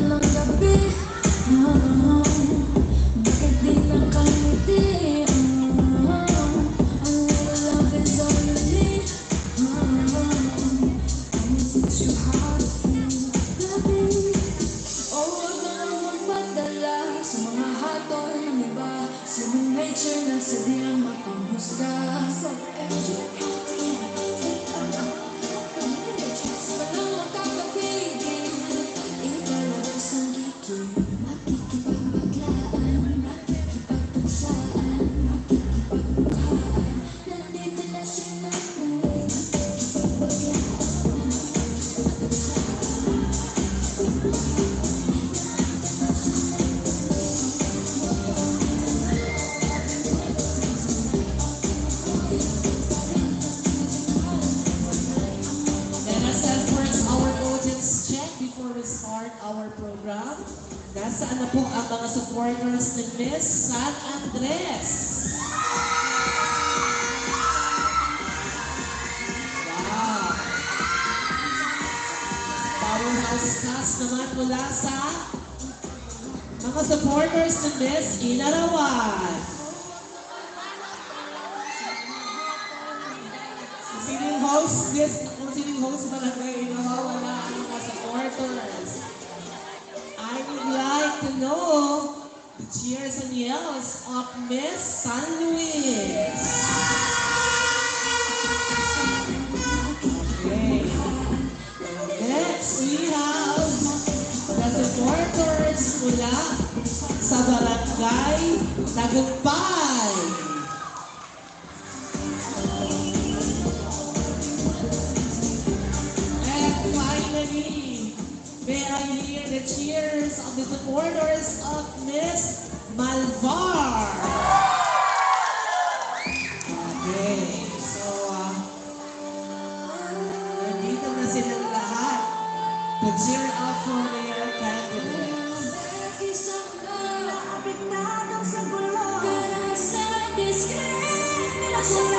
lang gabi. Bakit di nakangiti? A little love is all you need. And it teach you how to feel, baby. Oh, huwag ka lang magpadala sa mga hatol ng iba. Human nature na sa di lang mapanghusga. Walang makakapigil, ikalabas ang gigil. Makikipagpaglaan, makikipagpagsaan, makikipagpagkaan. Nandito na sila mo. Let us have first our audience check before we start our program. Nasaan na po ang mga supporters ni Miss San Andres? Wow! Powerhouse cast naman mula sa mga supporters ni Miss Inarawan. Kung sining host barangay Inarawan na ang mga supporters. I would like to know the cheers and yells of Miss San Luis. Okay. Next, we have the supporters mula sa barangay Tagumpay. And finally, may I hear the cheers of the supporters of Miss Malvar. Okay, so nandito na silang lahat to cheer up for their candidates. Isang kapitadong sa bulong, karasa, diskriminasyon.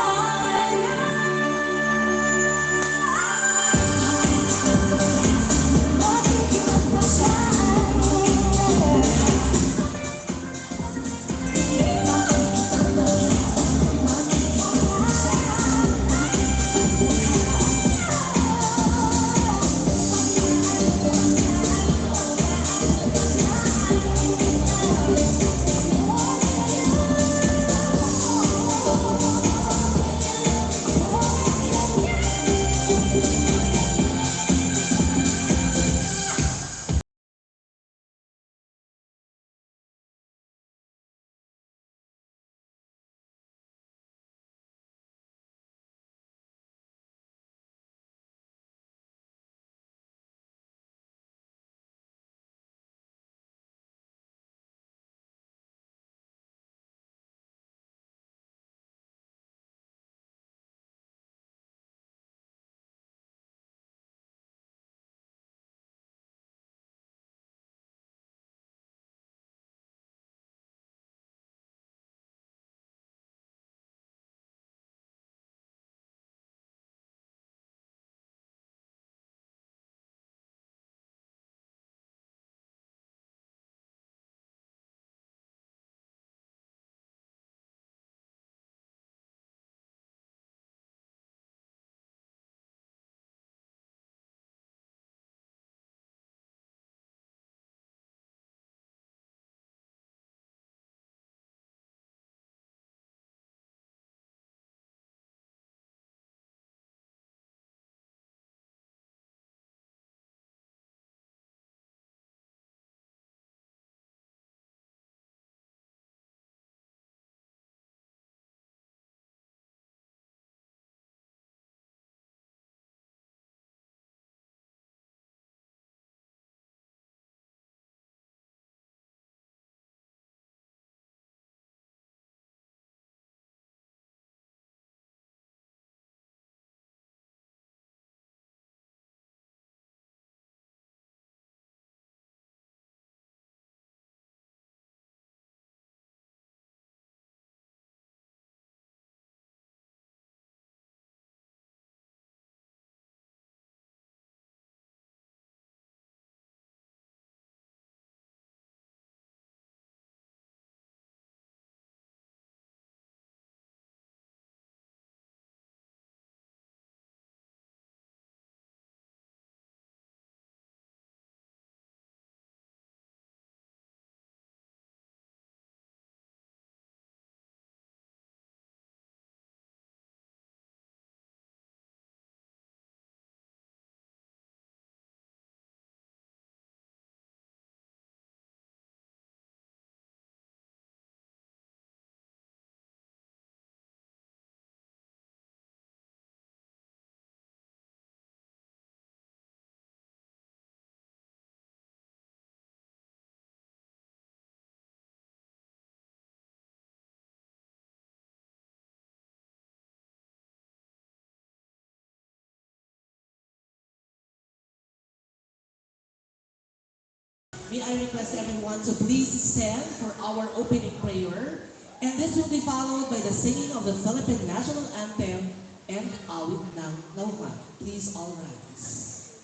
may I request everyone to please stand for our opening prayer. And this will be followed by the singing of the Philippine National Anthem and awit ng naujan. Please all rise.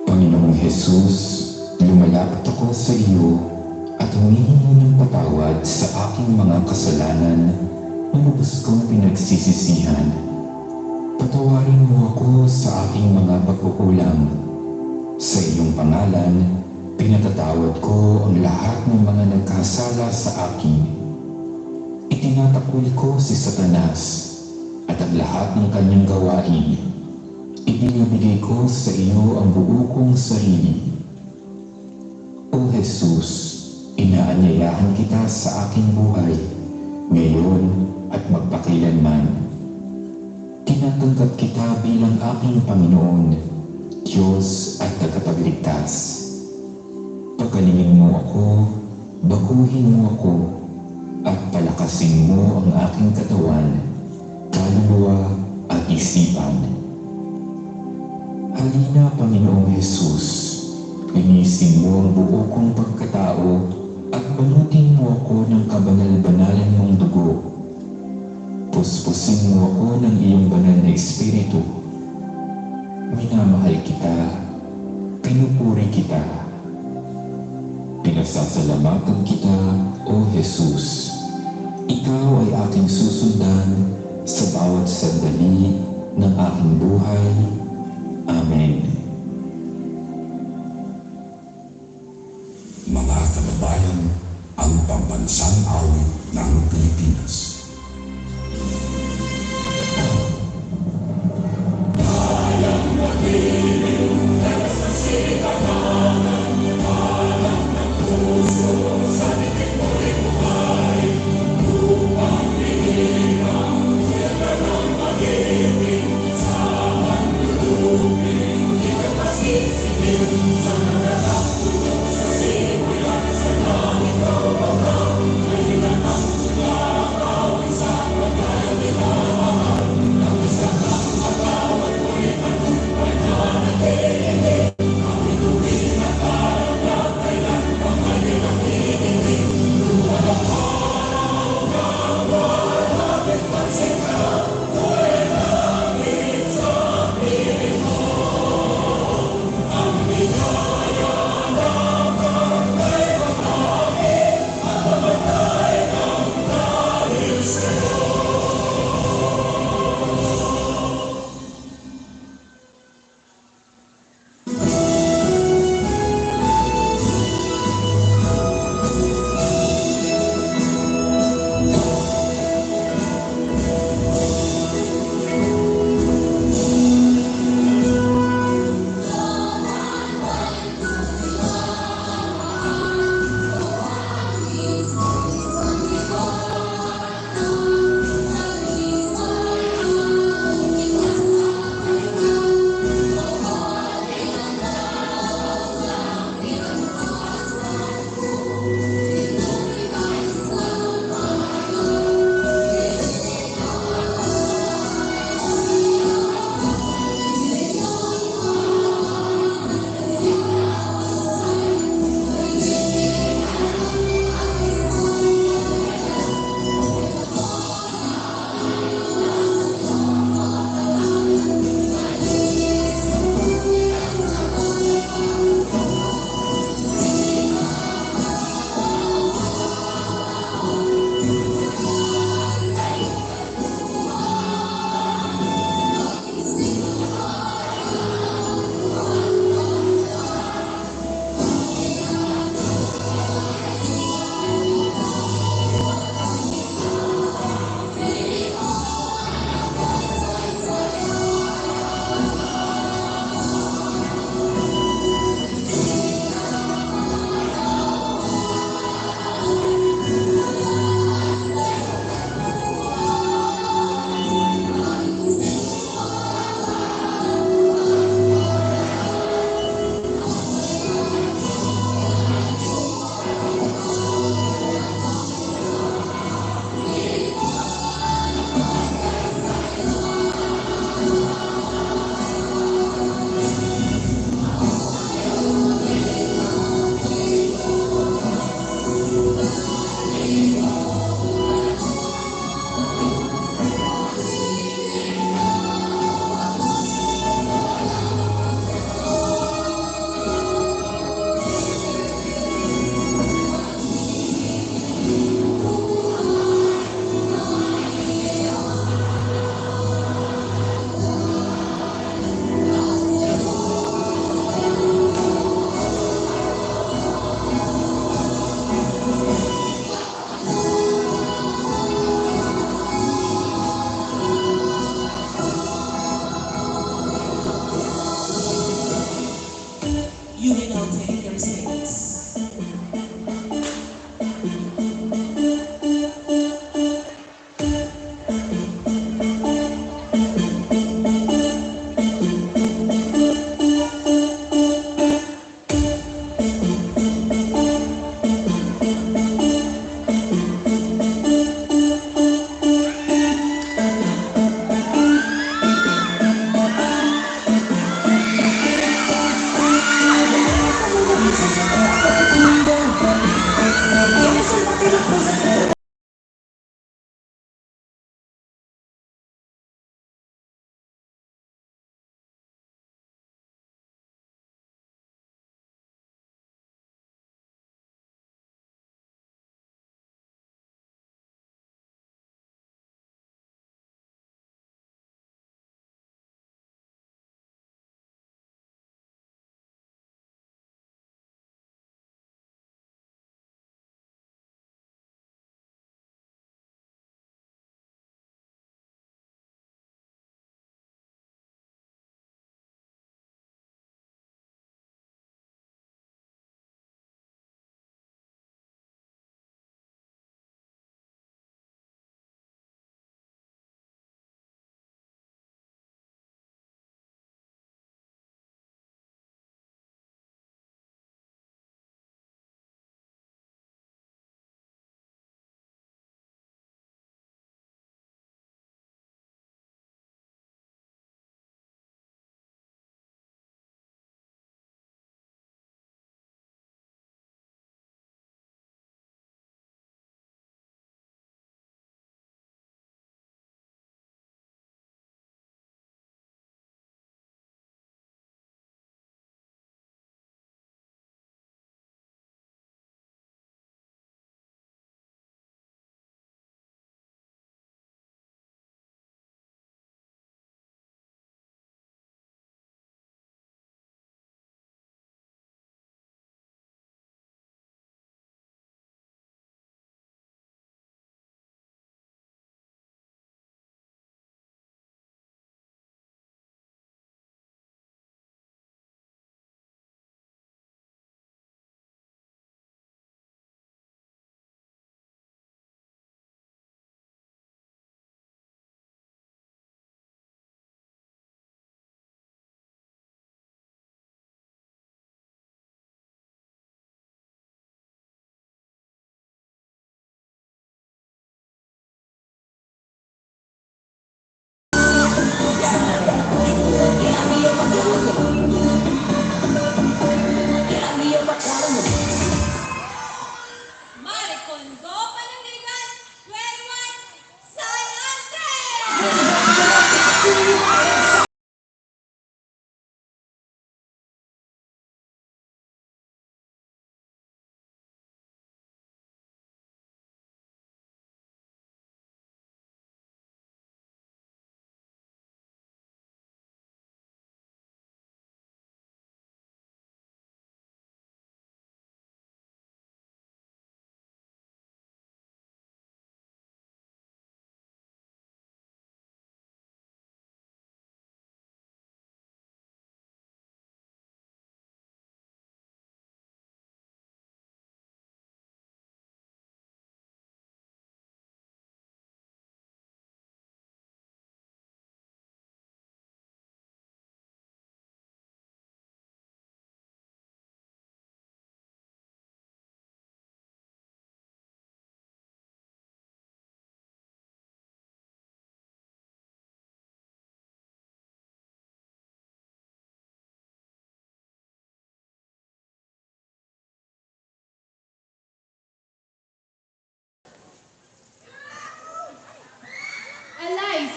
Panginoong Jesus, lumalapit ako sa iyo at humihingi ng patawad sa aking mga kasalanan na lubos kong pinagsisisihan. Patawarin mo ako sa aking mga pagkukulang. Sa iyong pangalan, pinatatawad ko ang lahat ng mga nagkasala sa akin. Itinatakwil ko si Satanas at ang lahat ng kanyang gawain. Ibinibigay ko sa iyo ang buo kong sarili. O Jesus, inaanyayahan kita sa aking buhay, ngayon at magpakailanman. Tinatanggap kita bilang aking Panginoon, Diyos at tagapagligtas. Pagalingin mo ako, baguhin mo ako, at palakasin mo ang aking katawan, kaluluwa at isipan. Halina, Panginoong Jesus, linisin mo ang buo kong pagkatao at balutin mo ako ng kabanal-banalan mong dugo. Puspusin mo ako ng iyong banal na espiritu. Minamahal kita, pinupuri kita. Pinasasalamatan kita, O Jesus. Ikaw ay aking susundan sa bawat sandali ng aking buhay. Amen. Mga kababayan, ang pambansang awit ng Pilipinas.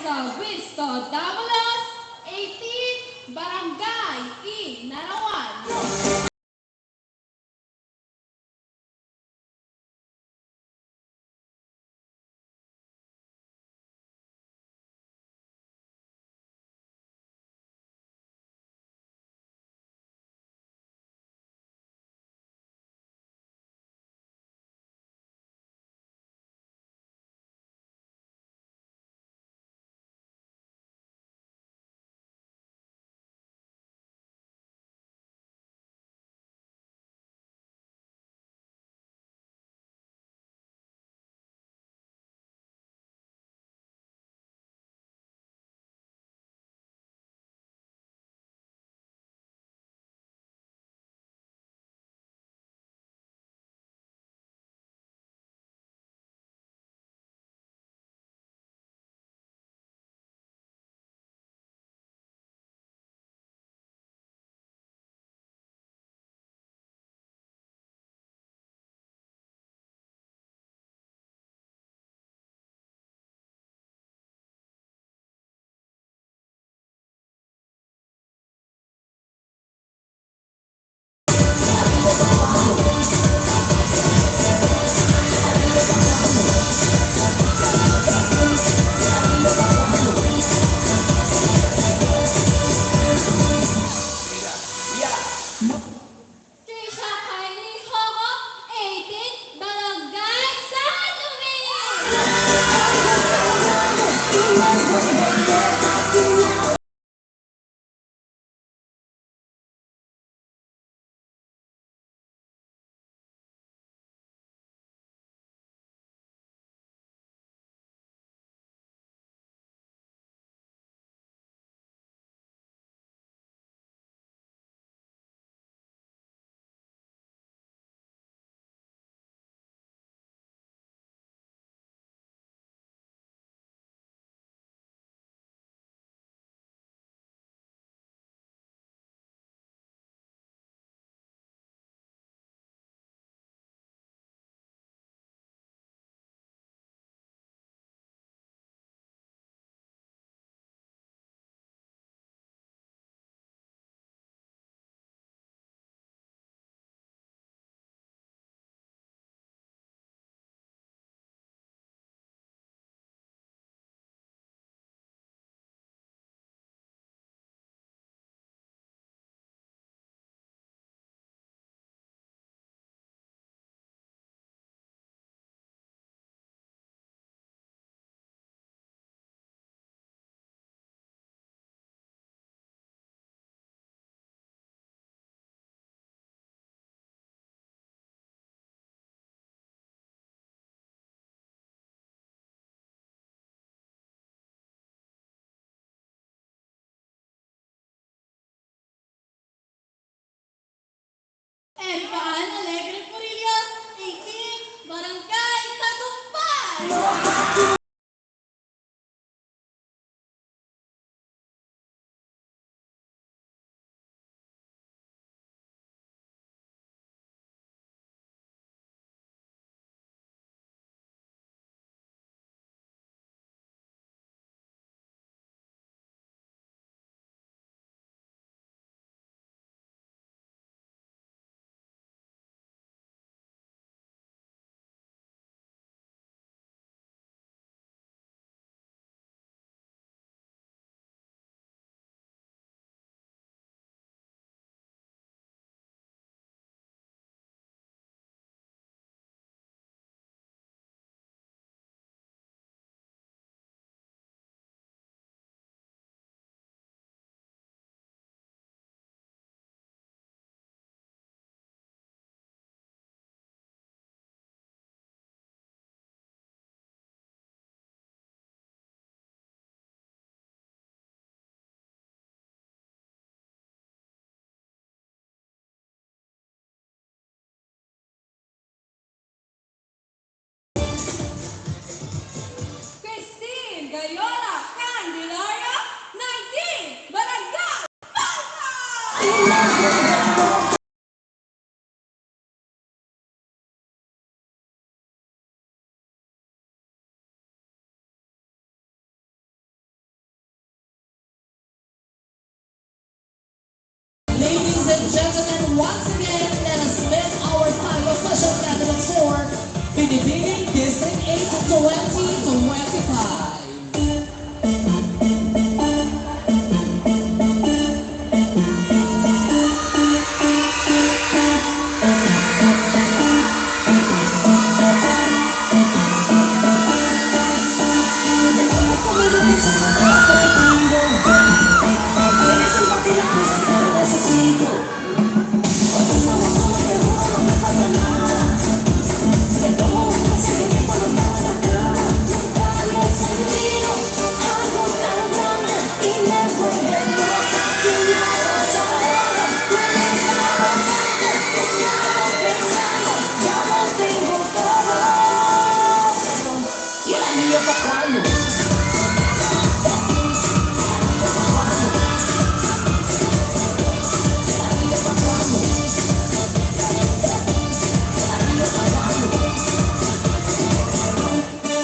sa Wisto Davalos 18 Barangay Inarawan. Trisha Kylie Homo 18 Barangay San Luis. Empaan Alegre Murillo 18 Barangay Tagumpay. Christine Gayola Candelaria 19 Barangay Pasay. and gentlemen, once again, let us meet our five official candidates for Pinipining District 8 2025.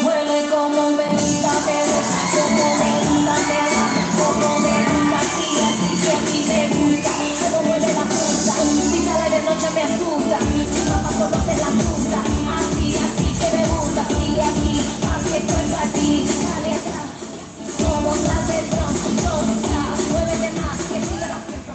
Huele como bebida, pero como bebida, como bebida, sí, así que a mí me gusta. Como huele la fruta, si sale de noche me asusta. Mi papá conoce la fruta, así, así que me gusta. Sigue aquí, así estoy para ti. Dale atrás, como clase el tronca. Muévete más, que siga la fiesta.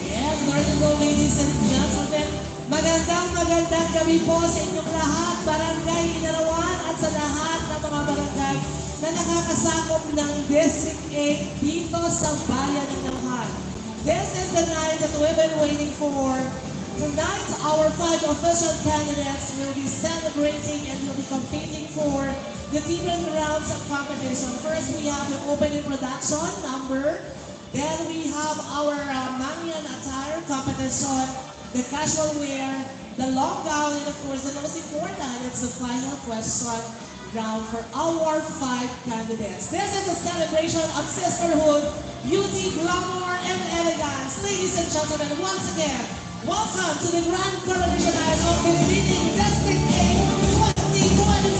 Yes, there you go, ladies and gentlemen. Magandang gabi po sa inyong lahat, Barangay Inarawan at sa lahat ng mga barangay na nakakasakop ng District 8 dito sa Bayan ng Naujan. This is the night that we've been waiting for. Tonight, our five official candidates will be celebrating and will be competing for the different rounds of competition. First, we have the opening production number. Then we have our naujan attire competition, the casual wear, the long gown, and of course, the most important, it's the final question round for our five candidates. This is a celebration of sisterhood, beauty, glamour, and elegance. Ladies and gentlemen, once again, welcome to the grand coronation night of Pinipining District 8 2025.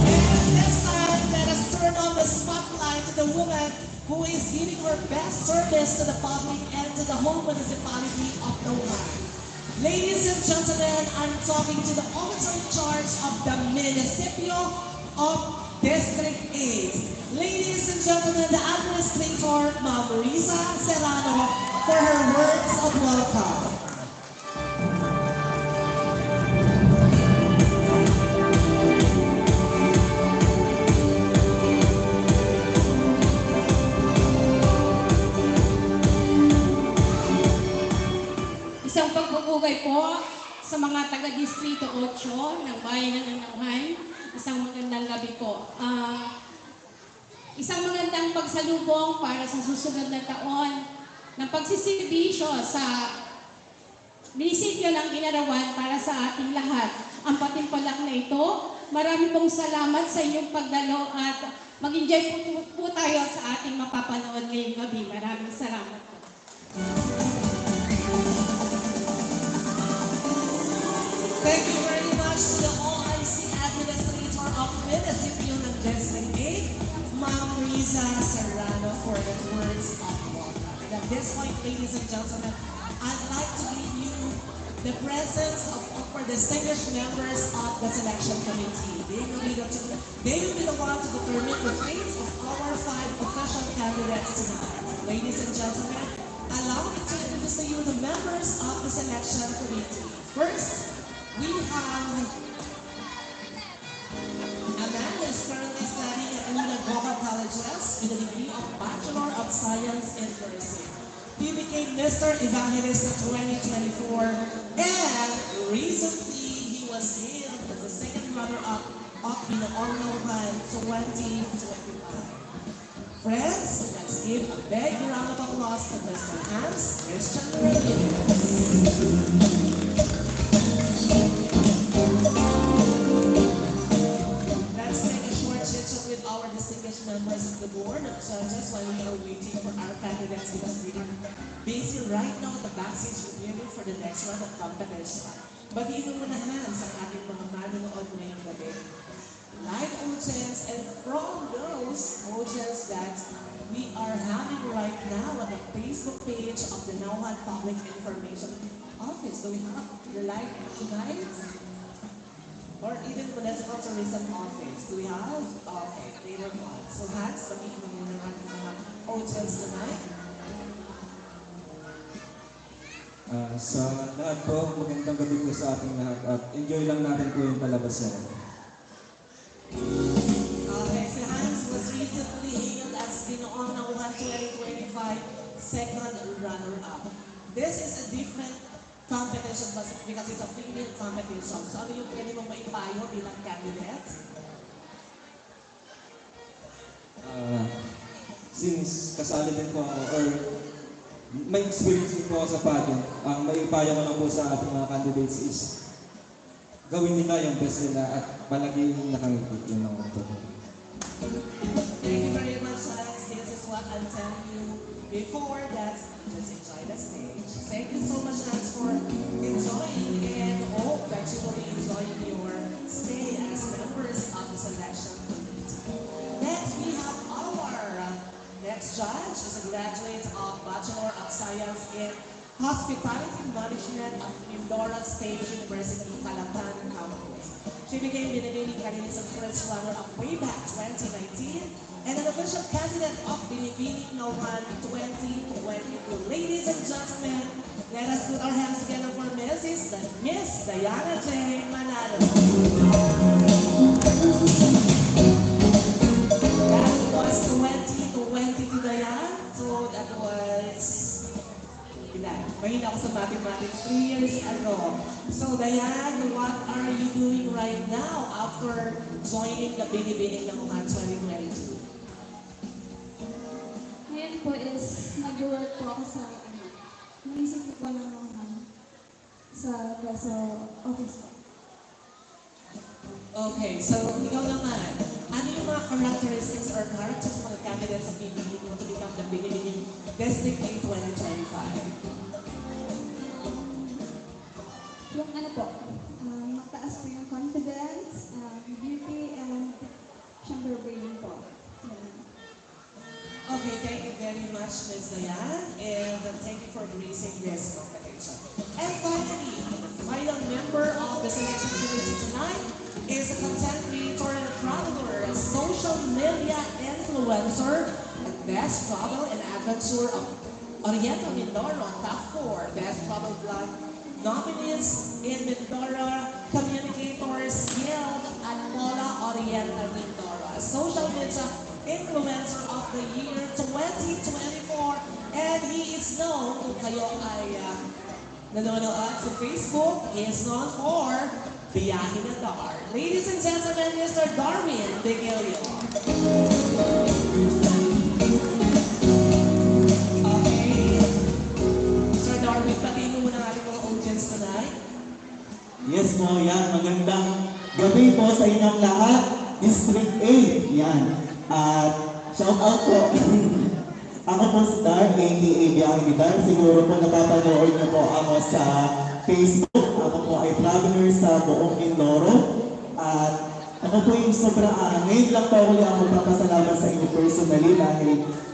And this time, let us turn on the spotlight to the woman who is giving her best service to the public and to the whole municipality of Naujan. Ladies and gentlemen, I'm talking to the officer in charge of the municipio of District 8. Ladies and gentlemen, the administrator, Ma'am Risa Serrano, for her words of welcome. Isang pagbubugay po sa mga taga-distrito 8 ng Bayan ng Naujan. Isang magandang gabi po. Isang magandang pagsalubong para sa susunod na taon ng pagsiservisyo sa munisipyo ng Inarawan para sa ating lahat. Ang patimpalak na ito, marami pong salamat sa inyong pagdalo at mag-enjoy po tayo sa ating mapapanood ngayong gabi. Maraming salamat po. Thank you very much to the OIC Administrator of Municipio ng District 8, Ma'am Risa Serrano, for the words of welcome. And at this point, ladies and gentlemen, I'd like to give you the presence of our distinguished members of the selection committee. They will be the one to determine the fate of our five official candidates tonight. Ladies and gentlemen, allow me to introduce to you the members of the selection committee. First, we have a man who is currently studying at Una Global Colleges with a degree of Bachelor of Science in Nursing. He became Mr. Evangelist in 2024, and recently he was hailed as the second runner-up of the Ornohan 2025. Friends, let's give a big round of applause to Mr. Hans Christian Reyes. Let's take a short chit-chat with our distinguished members of the board of judges while we are waiting for our candidates because we're busy right now at the backstage reviewing for the next round of competition. Batiin mo muna sa ating mga manonood ngayong gabi. Live audience and from those audience that we are having right now on the Facebook page of the Naujan Public Information Office. Do we have live tonight? Or even Municipal Tourism Office? Do we have? Okay, later on. So Hans, magiging muna natin ng mga hotels tonight. Sa lahat po, magandang gabi po sa ating lahat at enjoy lang natin po yung palabas na rin. Okay, si Hans was recently hailed as Ginoong Naujan 2025 second runner-up. This is a different competition because it's a female competition. So ano yung pwede mong maipayo bilang candidate? Since kasali din po ako or may experience din po ako sa pageant, ang maipayo ko lang po sa ating mga candidates is gawin nila yung best nila at palagi yung nakangiti. Yun lang po. Thank you very much, Hans. This is what I'm telling you before that. Just enjoy the stage. Thank you so much, Hans, for enjoying and hope that you will be enjoying your stay as members of the selection committee. Next, we have our next judge is a graduate of Bachelor of Science in Hospitality Management at Mindoro State University, Calatan Campus. She became Binibining Canadian first runner-up way back 2019 and an official candidate of Binibining Naujan 2022. Ladies and gentlemen, let us put our hands together for Miss Diana J. Manalo. That was 2022, Diane. So that was mahina ako sa mathematics 3 years ago. So Diane, what are you doing right now after joining the Binibining Naujan 2022? Ngayon po is nag-work po ako sa naisip ko lang sa office po. Okay, so ikaw naman, ano yung mga characteristics or characters ng mga candidates sa Binibining to become the Binibining District 8 2025? Yung ano po, mataas po yung confidence, beauty, and siyempre brain po. Okay, thank you very much, Ms. Diane, and thank you for gracing this competition. And finally, the final member of the selection committee tonight is a content creator and traveler, a social media influencer, and best travel and adventure of Oriental Mindoro, top 4 best travel blog nominees in Mindoro Communicators Guild at Mola Oriental Mindoro, a social media influencer of the year 2024, and he is known, kung kayo ay nanonood sa Facebook, he is known for Biyahe na Dar. Ladies and gentlemen, Mr. Darwin Vigilio. Okay. Mr. Darwin, patingin mo muna natin mga audience tonight. Yes po, yan. Magandang gabi po sa inyong lahat. District 8, yan. At shout out po. Ako po si Dar, aka Biyahe ni Dar. Siguro po napapanood niyo po ako sa Facebook. Ako po ay traveler sa buong Mindoro. At ako po yung sobrang ngayon lang po ulit ako papasalamat sa inyo personally dahil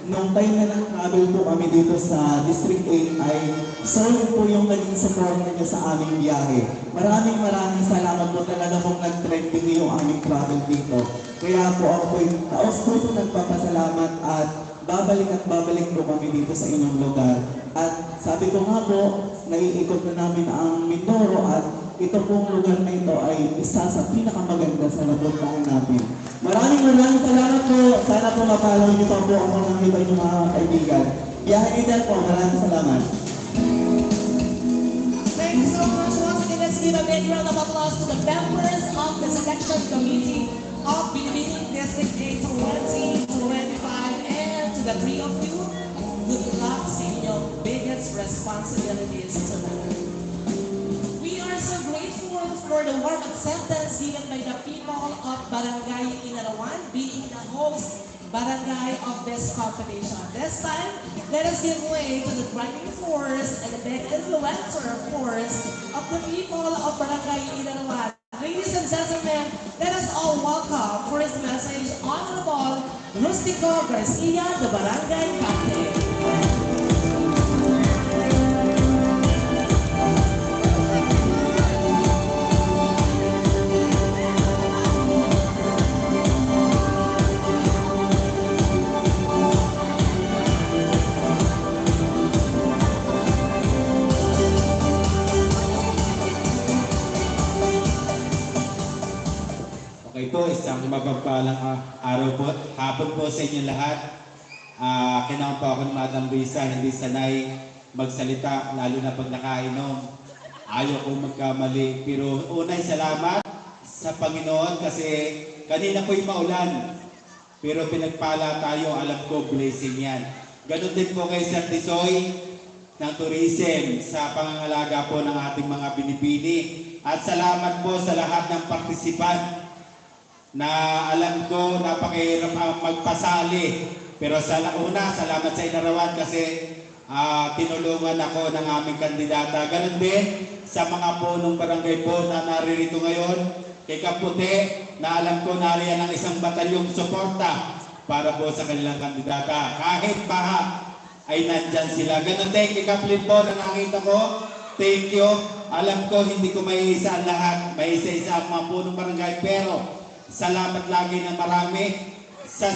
nung time na nag-travel po kami dito sa District 8 ay solid po yung naging support niyo sa aming biyahe. Maraming salamat po talaga pong nag-trending yung aming travel dito. Kaya po ako po yung taos-puso nagpapasalamat at babalik po kami dito sa inyong lugar. At sabi ko nga po, naiikot na namin ang Mindoro at ito pong lugar na ito ay isa sa pinakamaganda sa napuntahan natin. Maraming salamat po. Sana po mapalaw niyo pa po ako ng iba yung mga kaibigan. Biyahe ni Del po. Maraming salamat. Thank you so much. Once again, let's give a big round of applause to the members of the selection committee of Binibining District 8 2025 and to the three of you. Good luck sa inyong biggest responsibilities tonight. We are so grateful for the warm acceptance given by the people of Barangay Inarawan, being the host barangay of this competition. This time, let us give way to the driving force and the big influencer force of the people of Barangay Inarawan. Ladies and gentlemen, let us all welcome for his message, Honorable Rustico Garcia, the Barangay Captain. Okay po, isang mapagpalang araw po, hapon po sa inyo lahat. Kailangan po ako ni Madam Risa, hindi sanay magsalita, lalo na pag nakainom. Ayaw ko magkamali, pero unay salamat sa Panginoon kasi kanina po'y maulan. Pero pinagpala tayo, alam ko, blessing yan. Ganon din po kay Sir Tisoy ng tourism sa pangangalaga po ng ating mga binibini. At salamat po sa lahat ng partisipant na alam ko napakahirap ang magpasali. Pero sa una, salamat sa inarawan kasi tinulungan ako ng aming kandidata. Ganon din sa mga punong barangay po na naririto ngayon. Kay Kaputi, na alam ko nariyan ang isang batalyong suporta para po sa kanilang kandidata. Kahit baha ay nandyan sila. Ganon din kay Kaplin po na nakita ko. Thank you. Alam ko hindi ko may isa ang lahat. May isa-isa ang mga punong barangay. Pero salamat lagi ng marami sa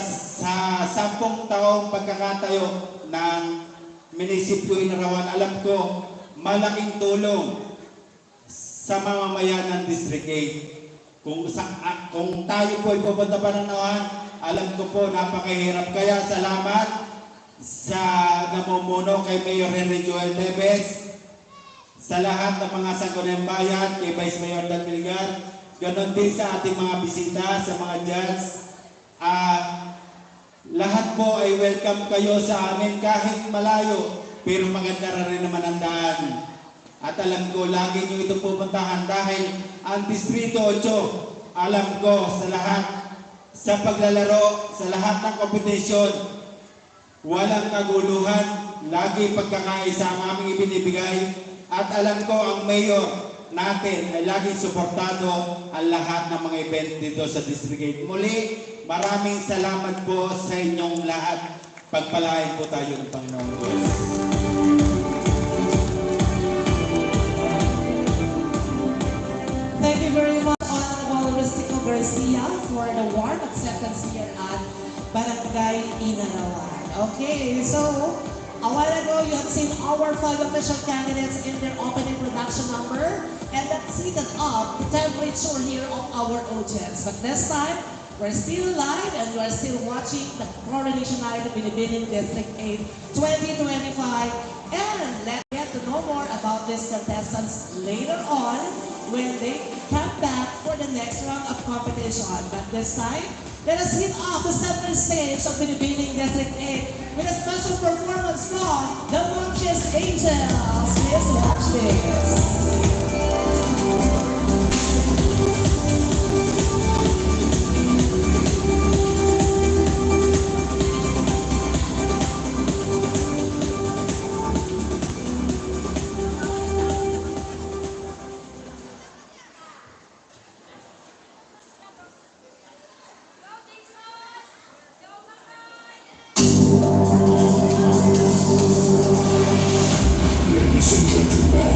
10 taong pagkakatayo ng munisipyo Inarawan. Alam ko, malaking tulong sa mamamayan ng District 8. Kung tayo po ay pupunta pa ng Naujan, alam ko po napakahirap. Kaya salamat sa namumuno kay Mayor Henry Joel Tevez, sa lahat ng mga sangkunang bayan, kay Vice Mayor Dan Milgar, ganon din sa ating mga bisita, sa mga judge. Lahat po ay welcome kayo sa amin kahit malayo, pero maganda rin naman ang daan. At alam ko, lagi nyo ito pupuntahan dahil ang Distrito 8, alam ko sa lahat, sa paglalaro, sa lahat ng kompetisyon, walang kaguluhan, lagi pagkakaisa ang aming ibinibigay. At alam ko ang mayor natin ay laging suportado ang lahat ng mga event dito sa District 8. Muli, maraming salamat po sa inyong lahat. Pagpalain po tayo ng Panginoon Diyos. Thank you very much, Honorable Rustico Garcia, for the warm acceptance here at Barangay Inarawan. Okay, so a while ago, you have seen our 5 official candidates in their opening production number, and that seated up the temperature here of our audience. But this time, we're still live and we're still watching the Coronation Night of Binibining District 8 2025. And let's get to know more about these contestants later on when they come back for the next round of competition. But this time, let us hit off the center stage of Binibining District 8 with a special performance from the Montes Angels. Please watch this. Ladies and gentlemen,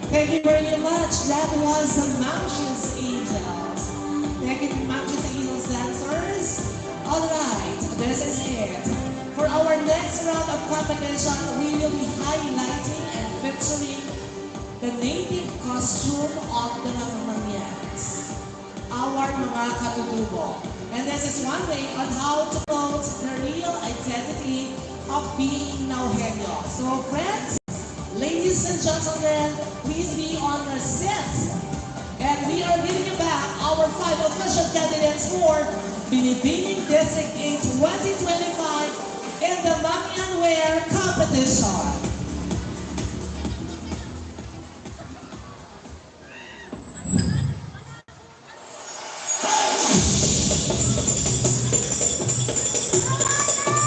Thank you very much. That was the Mountains Angels. Thank you, Mountains Angels dancers. All right, this is it. For our next round of competition, we will be highlighting and featuring the native costume of the Mamamanians, our mga katutubo. And this is one way on how to promote the real identity of being Nauhenyo. So friends, ladies and gentlemen, please be on your seats. And we are giving you back our 5 official candidates for Binibining District in 2025 in the Mangyan Wear competition.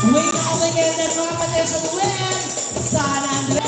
We now begin the competition with San Andres.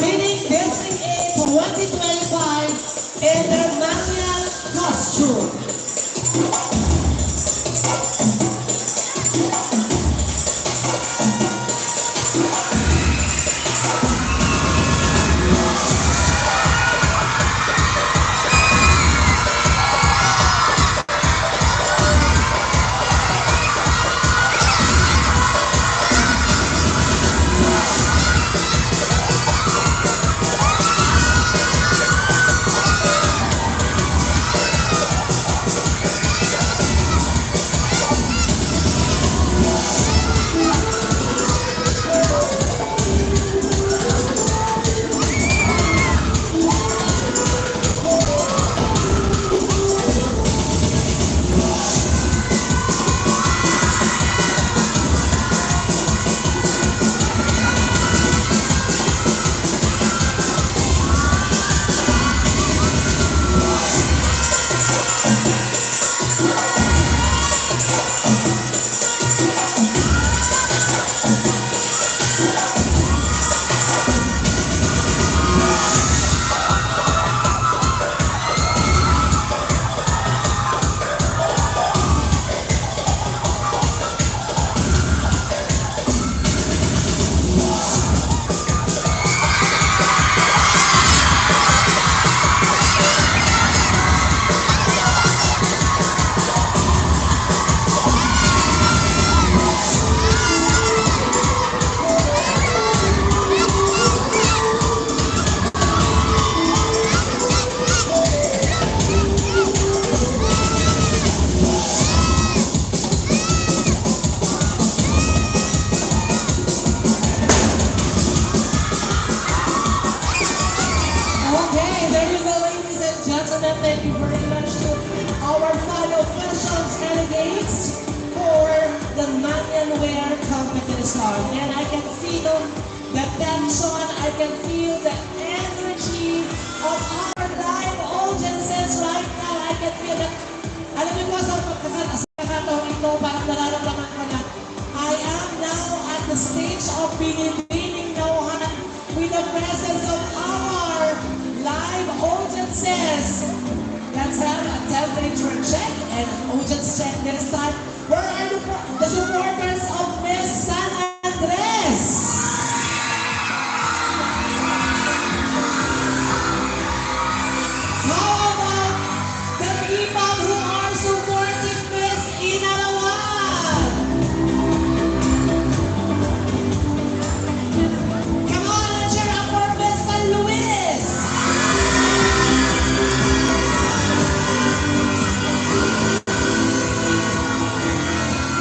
Winning District 8 2025 in their Manyan costume. Okay, there you go, ladies and gentlemen. Thank you very much to our fellow fashion candidates for the Manyan Wear competition. And I can feel the tension, I can feel the energy of our live audiences right now. I can feel that. Alam niyo po, sa pagkakataon ito, parang nararamdaman ko na I am now at the stage of binibining naujan with the presence of our live audiences. Let's have a temperature check and an audience check this time. Where are the supporters of Miss San Andres? How about the people who are supporting Miss Inarawan? Come on, let's cheer up for Miss San Luis.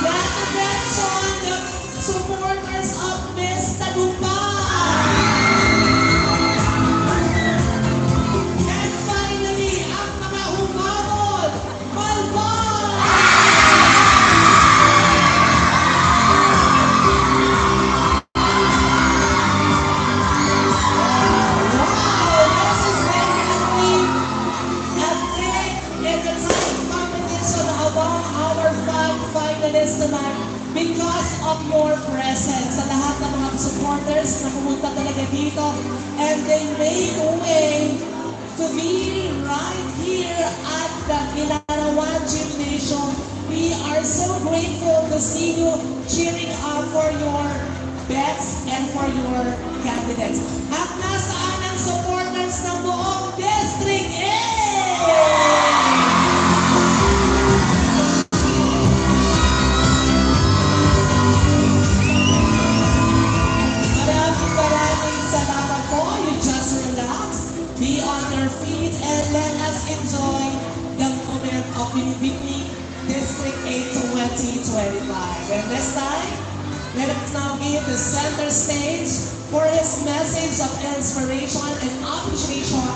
Let the dance on the supporters of Miss Tagumpay. And finally, ang mga humabol, Malbon! Wow, this is definitely a big entertaining competition among our five finalists tonight because of your presence. Sa lahat ng mga supporters na pumunta talaga dito and they made way to be right here at the Inarawan Gymnasium. We are so grateful to see you cheering up for your bets and for your candidates. At nasaan ang supporters ng buong District 8? Maraming salamat po. You just relax, be on your feet, and let us enjoy the moment of Binibining District 8 2025. And this time, let us now give the center stage for his message of inspiration and appreciation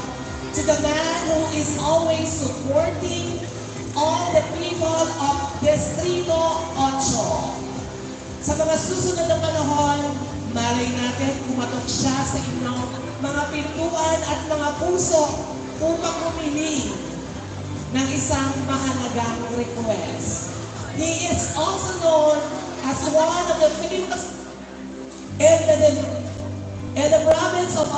to the man who is always supporting all the people of Distrito 8. Sa mga susunod na panahon, malay natin kumatok siya sa inyong mga pintuan at mga puso upang humiling ng isang mahalagang request. He is also known as one of the famous in the province of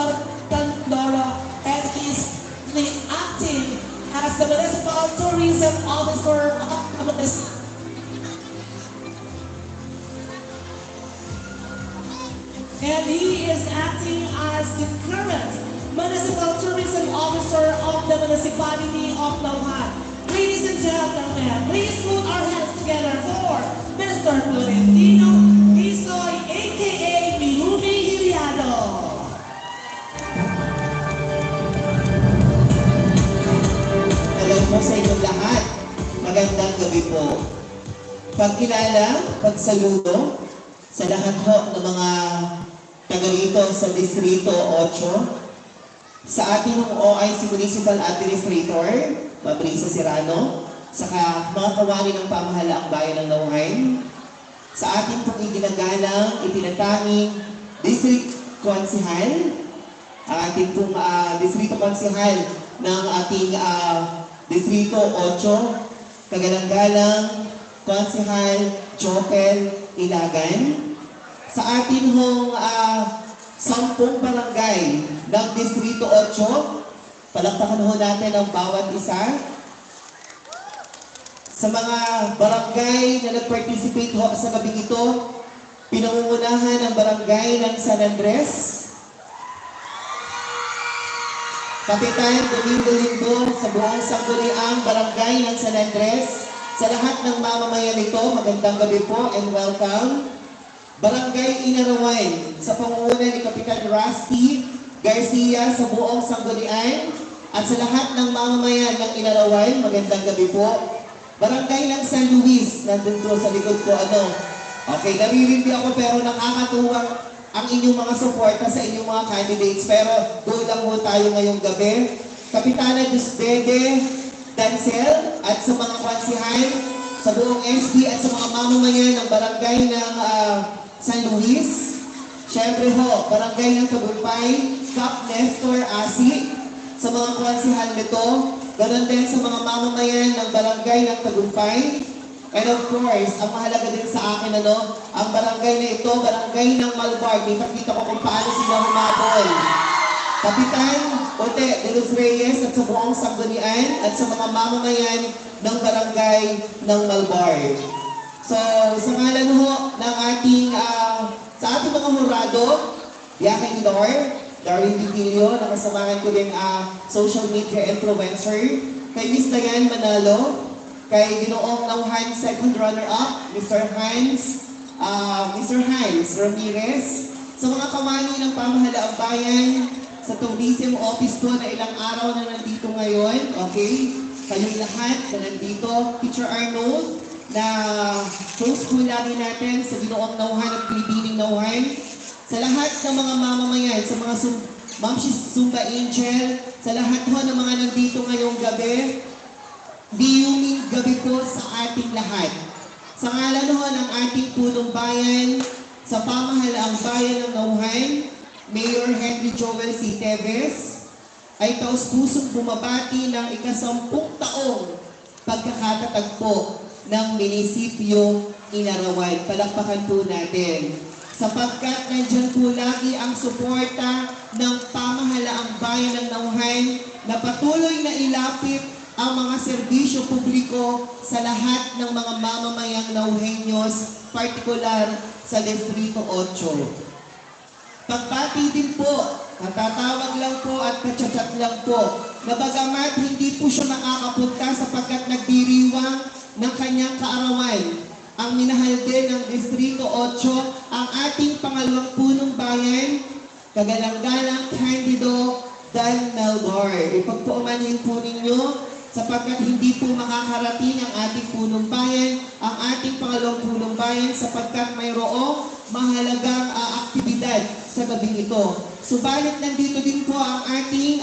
acting as the current Municipal Tourism Officer of the Municipality of Naujan. Ladies and gentlemen, please put our hands together for Mr. Florentino Isoy, aka Mirumi Hiriado. Hello po sa inyong lahat. Magandang gabi po. Pagkilala, pagsaludo sa lahat po ng mga taga rito sa Distrito 8, sa ating OIC Municipal Administrator, Mabrisa Serrano, saka mga kawani ng pamahalaang bayan ng Naujan, sa ating pong iginagalang, itinatanging District Konsihal, ating pong Distrito Konsihal ng ating Distrito 8, kagalang-galang Konsihal Jopel Ilagan, sa ating hong 10 barangay ng Distrito 8, palakpakan ho natin ang bawat isa. Sa mga barangay na nag-participate ho sa gabing ito, pinangungunahan ang barangay ng San Andres, Kapitan Domingo Lindo sa buong sangguniang barangay ng San Andres. Sa lahat ng mamamayan nito, magandang gabi po and welcome. Barangay Inarawan sa pangunguna ni Kapitan Rusty Garcia sa buong sanggunian. At sa lahat ng mamamayan ng Inarawan, magandang gabi po. Barangay ng San Luis, nandun po sa likod ko Okay, naririndi ako pero nakakatuwa ang inyong mga suporta sa inyong mga candidates. Pero doon lang po tayo ngayong gabi. Kapitana Dusbede Dancel at sa mga konsihal sa buong SD at sa mga mamamayan ng barangay ng San Luis. Siyempre ho, barangay ng Tagumpay, Cap Nestor Asi, sa mga konsihal nito. Ganon din sa mga mamamayan ng barangay ng Tagumpay. And of course, ang mahalaga din sa akin, ang barangay na ito, barangay ng Malbar. Ipakita ko kung paano sila humabol. Kapitan Ote de los Reyes at sa buong sanggunian at sa mga mamamayan ng barangay ng Malbar. So, sa ngalan ho ng ating, sa ating mga hurado, Yaking Darwin Vitilio, nakasamahan ko din social media influencer, kay Miss Dayan Manalo, kay Ginoong Naujan second runner-up, Mr. Hans Ramirez, sa mga kamani ng pamahalaang bayan, sa tourism office ko na ilang araw na nandito ngayon, okay? Kayong lahat na nandito, Teacher Arnold, na host po lagi natin sa Ginoong Naujan at Pilipining Naujan, sa lahat ng mga mamamayan, sa mga Ma'am Zumba Angel, sa lahat ho ng mga nandito ngayong gabi, biyuming gabi po sa ating lahat. Sa ngalan ho ng ating punong bayan, sa pamahalaang bayan ng Naujan, Mayor Henry Joel C. Teves, ay taus-pusong bumabati ng ika-10 taong pagkakatatagpo ng munisipyo Inarawan. Palakpakan po natin. Sapagkat nandyan po lagi ang suporta ng pamahalaang bayan ng Naujan na patuloy na ilapit ang mga serbisyo publiko sa lahat ng mga mamamayang Naujeños, partikular sa Distrito 8. Pagbati din po, natatawag lang po at kachat-chat lang po, na bagamat hindi po siya nakakapunta sapagkat nagdiriwang ng kanyang kaarawan. Ang minahal din ng Distrito 8, ang ating pangalawang punong bayan, kagalang-galang Candido Dan Melgar. Ipagpaumanhin po ninyo sapagkat hindi po makakarating ang ating punong bayan, ang ating pangalawang punong bayan sapagkat mayroong mahalagang aktibidad sa gabing ito. Subalit nandito din po ang ating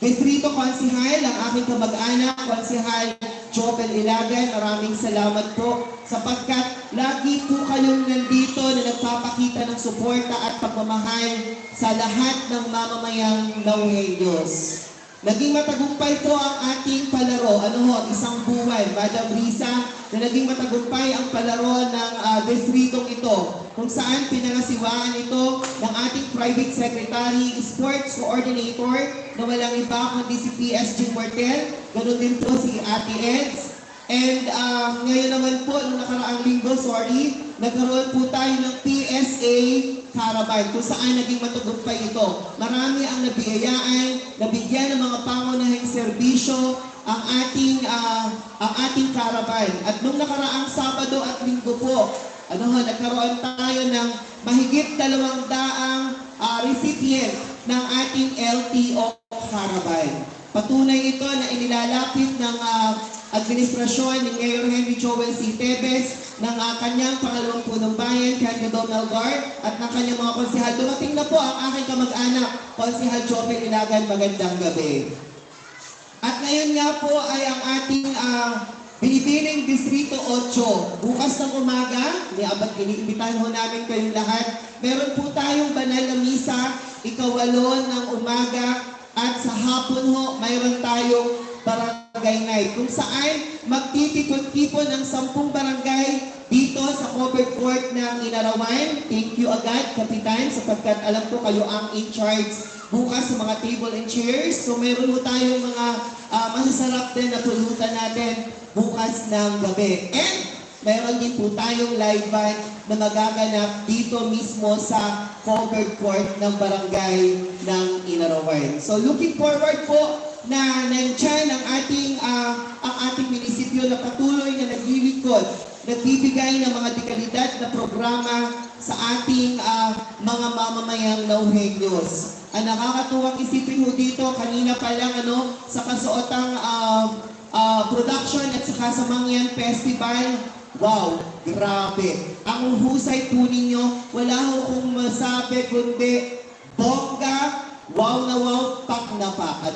Distrito Konsihal, ang aking kamag-anak, Konsihal Jopel Ilagan. Maraming salamat po sapagkat lagi po kayong nandito na nagpapakita ng suporta at pagmamahal sa lahat ng mamamayang Naujeños. Naging matagumpay po ang ating palaro. Isang buwan, Madam Risa, na naging matagumpay ang palaro ng distritong ito, kung saan pinangasiwaan ito ng ating private secretary, sports coordinator, na walang iba kundi si PSG Martel, ganun din po si Ate Eds. And ngayon naman po, nung nakaraang linggo, nagkaroon po tayo ng PSA Caravan kung saan naging matagumpay ito. Marami ang nabiyayaan, nabigyan ng mga pangunahing serbisyo ang ating caravan. At nung nakaraang Sabado at Linggo po, nagkaroon tayo ng mahigit 200 recipient ng ating LTO Caravan. Patunay ito na inilalapit ng administrasyon ni Mayor Henry Joel C. Tebes ng kanyang pangalawang punong bayan, Candido Melgar, at ng kanyang mga konsihal. Dumating na po ang aking kamag-anak, Konsihal Jovel Ilagan. Magandang gabi. At ngayon nga po ay ang ating Binibining Distrito 8. Bukas ng umaga, iniimbitahan ho namin kayong lahat. Meron po tayong banal na misa, 8 ng umaga, at sa hapon ho, mayroon tayong barangay night, kung saan magtitipon-tipon ang 10 barangay dito sa covered court ng Inarawan. Thank you agad, Kapitan, sapagkat alam ko kayo ang in charge bukas sa mga table and chairs. So mayroon po tayong mga masasarap din na pulutan natin bukas ng gabi. And mayroon din po tayong live band na magaganap dito mismo sa covered court ng barangay ng Inarawan. So looking forward po na nandyan ang ating munisipyo na patuloy na naglilingkod, nagbibigay ng mga dekalidad na programa sa ating mga mamamayang Nauhenyos. Ang nakakatuwang isipin mo dito, kanina pa lang sa kasuotang production at saka sa Mangyan Festival, wow, grabe. Ang husay po ninyo, wala ho kong masabi kundi bongga, wow na wow, pak na pak.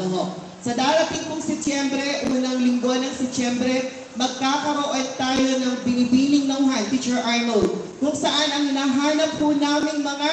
Sa darating pong Setyembre, unang linggo ng Setyembre, magkakaroon tayo ng binibining nauhan, Teacher Arnold, kung saan ang hinahanap po naming mga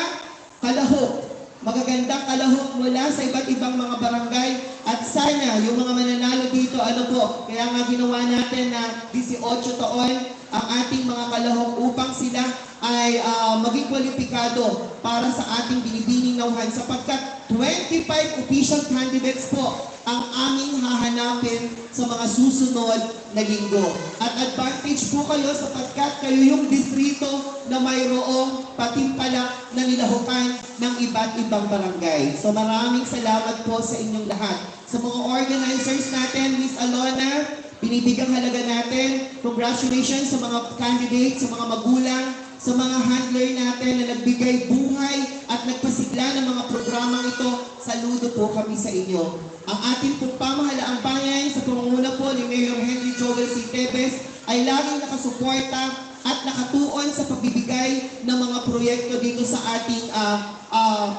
kalahok, magagandang kalahok mula sa iba't ibang mga barangay, at sana yung mga mananalo dito, kaya nga ginawa natin na 18 taon ang ating mga kalahok upang sila ay maging kwalipikado para sa ating binibining nauhan, sapagkat 25 official candidates po ang aming hahanapin sa mga susunod na linggo. At advantage po kayo sapagkat kayo yung distrito na mayroong patimpalak na nilahukan ng iba't ibang barangay. So maraming salamat po sa inyong lahat. Sa mga organizers natin, Miss Alona, binibigang halaga natin. Congratulations sa mga candidates, sa mga magulang, sa mga handler natin na nagbigay buhay at nagpasigla ng mga programang ito. Saludo po kami sa inyo. Ang ating pong pamahalaang bayan sa pangunguna po ni Mayor Henry Joel C. Tebes ay laging nakasuporta at nakatuon sa pagbibigay ng mga proyekto dito sa ating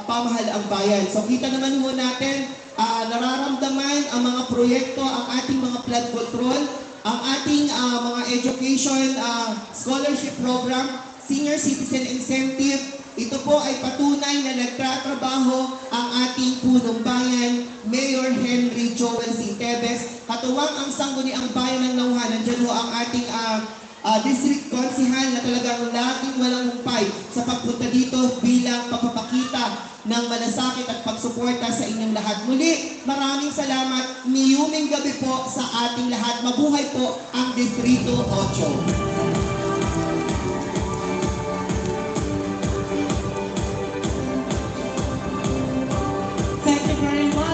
pamahalaang bayan. So kita naman ho natin, nararamdaman ang mga proyekto, ang ating mga flood control, ang ating mga education scholarship program, senior citizen incentive. Ito po ay patunay na nagtatrabaho ang ating punong bayan, Mayor Henry Joel C. Tebes. Katuwang ang sangguniang bayan ng Nauhan, nandiyan ho ang ating district consihal na talagang laging walang humpay sa pagpunta dito bilang pagpapakita ng malasakit at pagsuporta sa inyong lahat. Muli, maraming salamat. Niyuming gabi po sa ating lahat. Mabuhay po ang Distrito 8.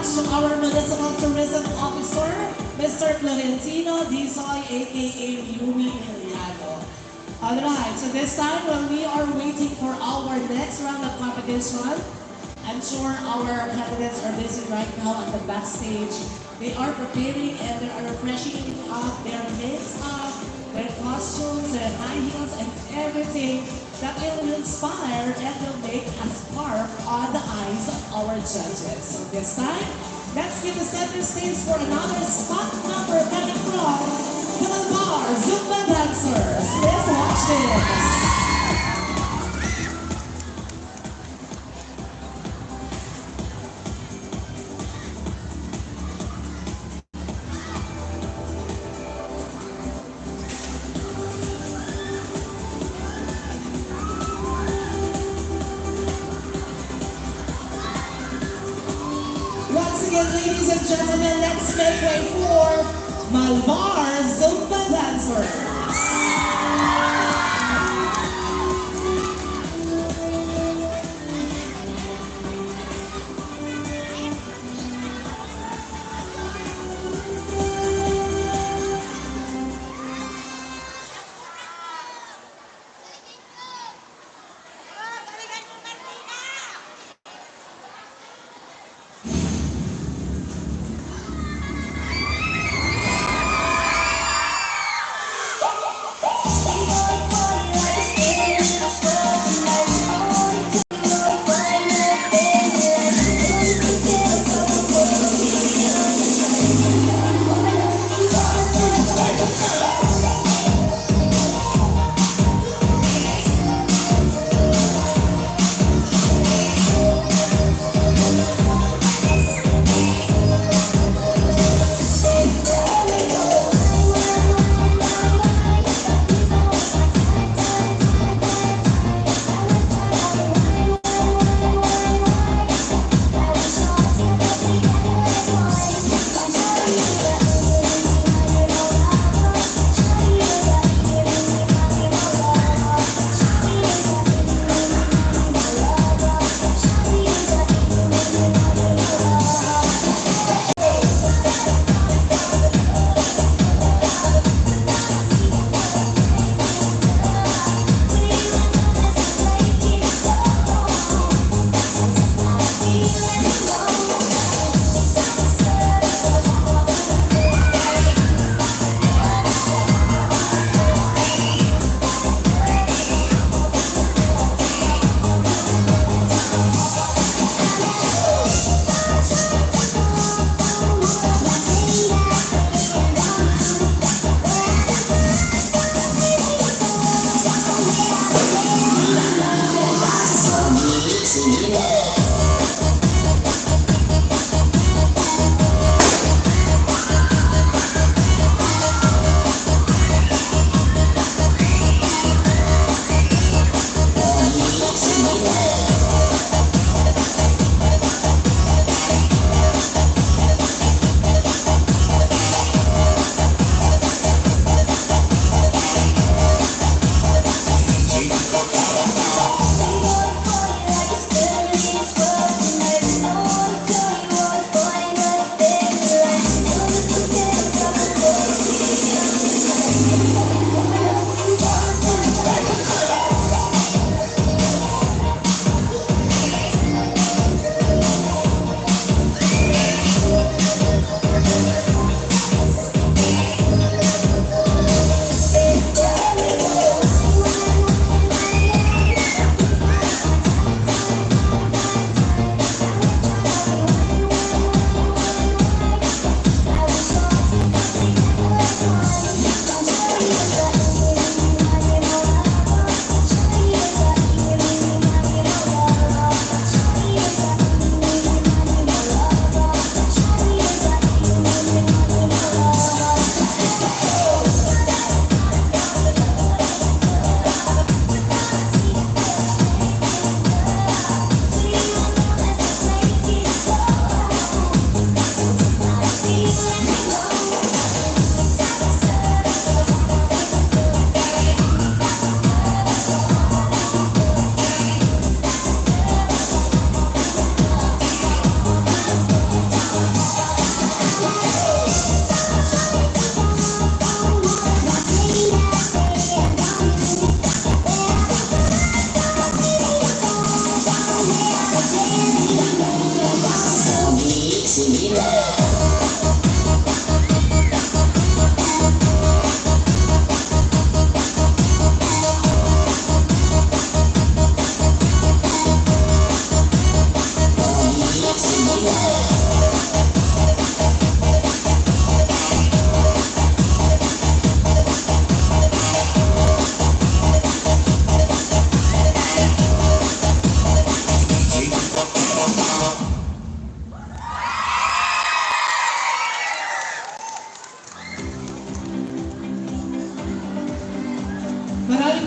To our Municipal Tourism Officer, Mr. Florentino Disoy, aka Yumi Iliano. Alright, so this time when we are waiting for our next round of competition, I'm sure our candidates are busy right now at the backstage. They are preparing and they are freshening up their makeup, their costumes, their high heels, and everything that will inspire and will make a spark on the eyes of our judges. So this time, let's give the center stage for another spot number coming from Malabar Zumba dancers. Let's watch this. Ladies and gentlemen, let's make way for Malabar Zumba dancers.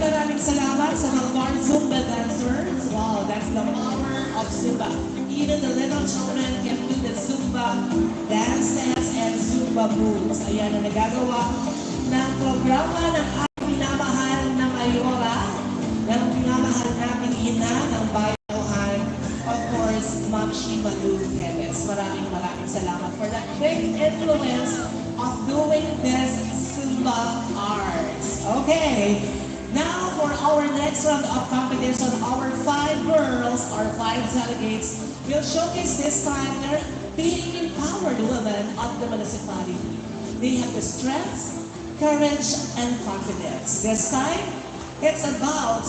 Maraming salamat sa mga bar Zumba dancers. Wow, that's the power of Zumba. Even the little children can do the Zumba dance and Zumba moves. Ayan ang nagagawa ng programa ng ating minamahal na Mayora, ng minamahal nating ina ng bayauhan, of course, Ma'am Shimalu Perez. Maraming salamat for that big influence of doing this Zumba arts. Okay. Now, for our next round of competition, our 5 girls, our 5 delegates, will showcase this time their being empowered women of the municipality. They have the strength, courage, and confidence. This time, it's about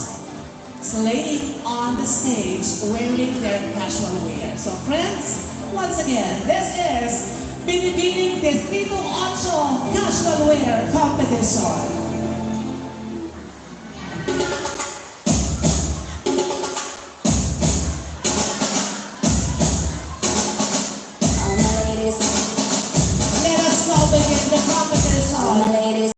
slaying on the stage wearing their casual wear. So, friends, once again, this is Binibining Distrito 8 Casual Wear Competition. Let us now begin the competition.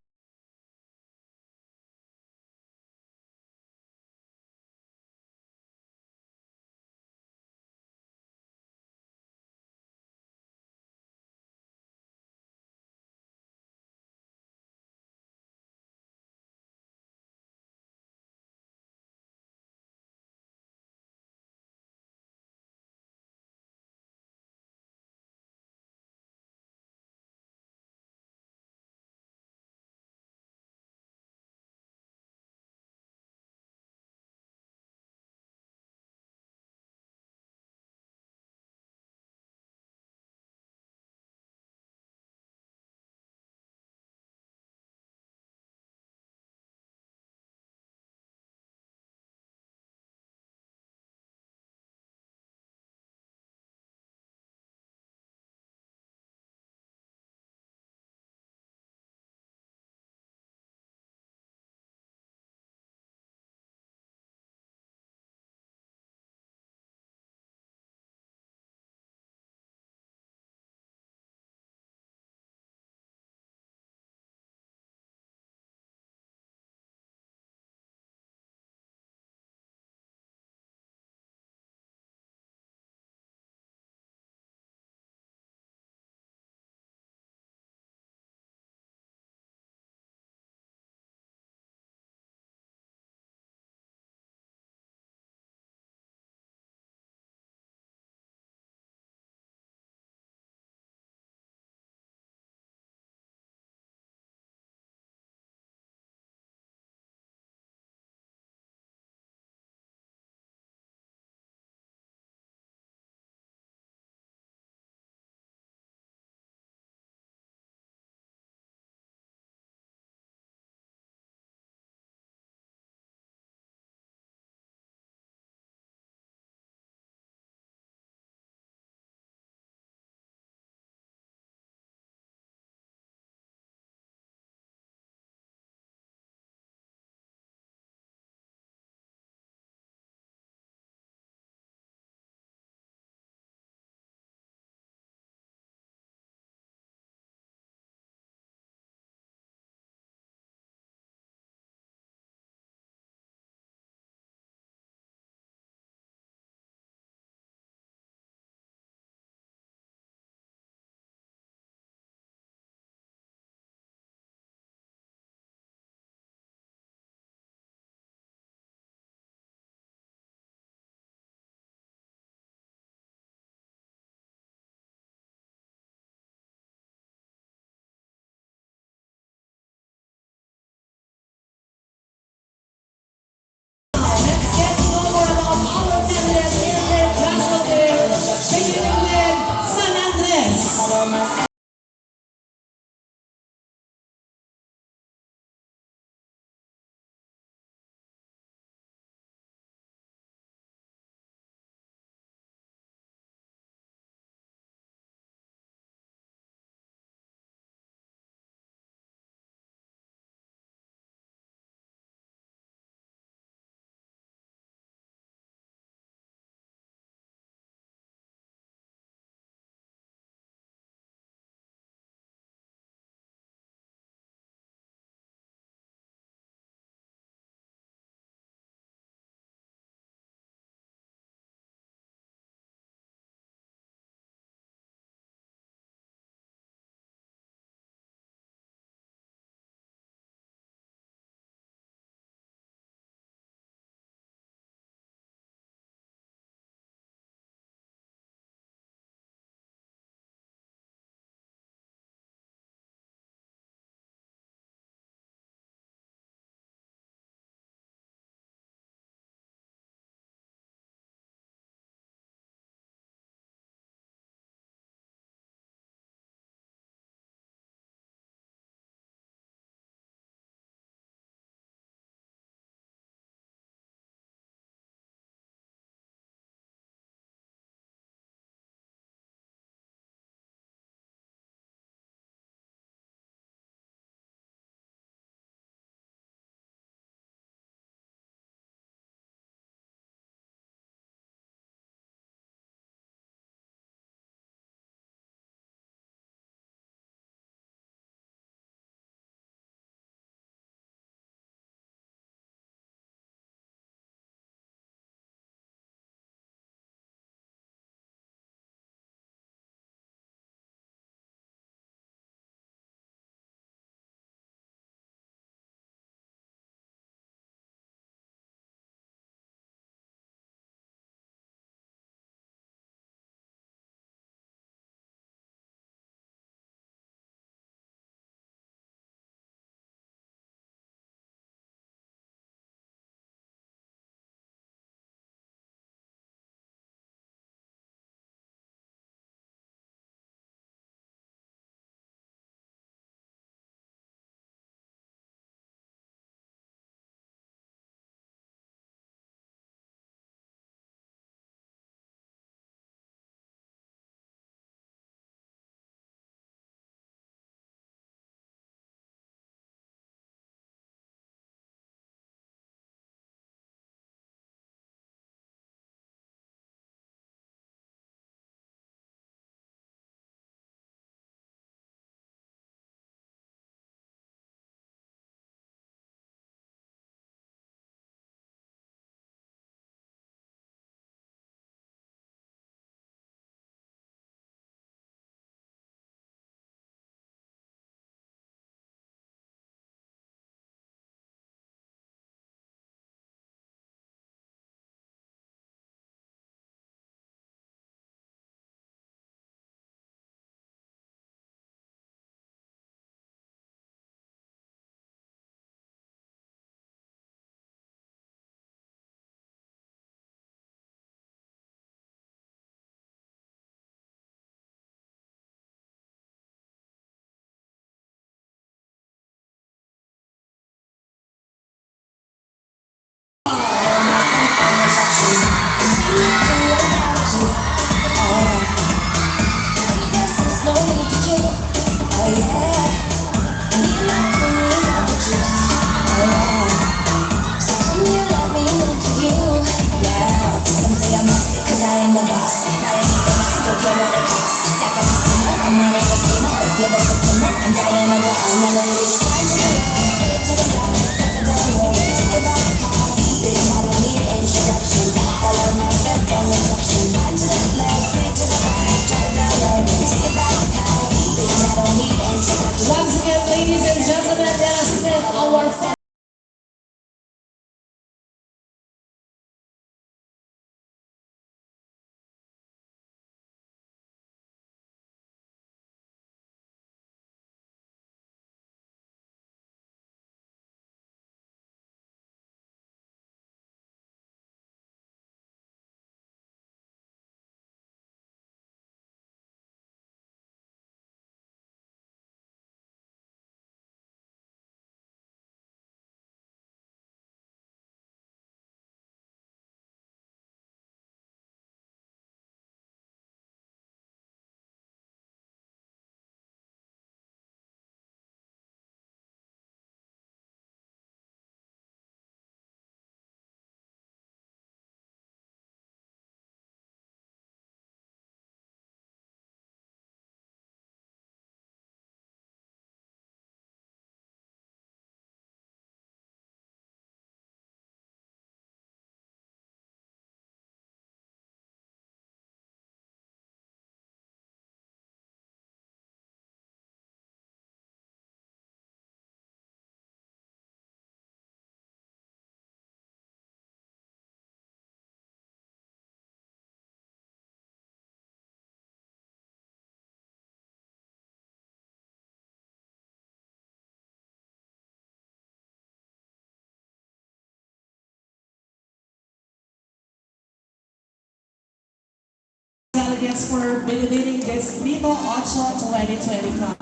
delegates for Binibining Distrito 8 2025.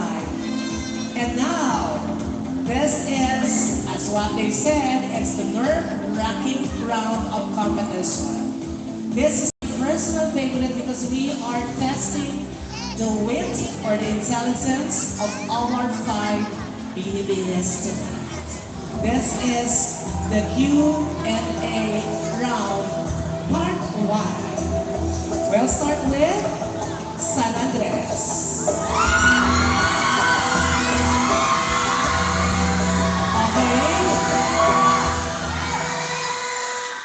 And now, this is, as what they said, it's the nerve-wracking round of competition. This is my personal favorite because we are testing the wit or the intelligence of our 5 Binibinis tonight. This is the Q&A round, part 1. We'll start with San Andres.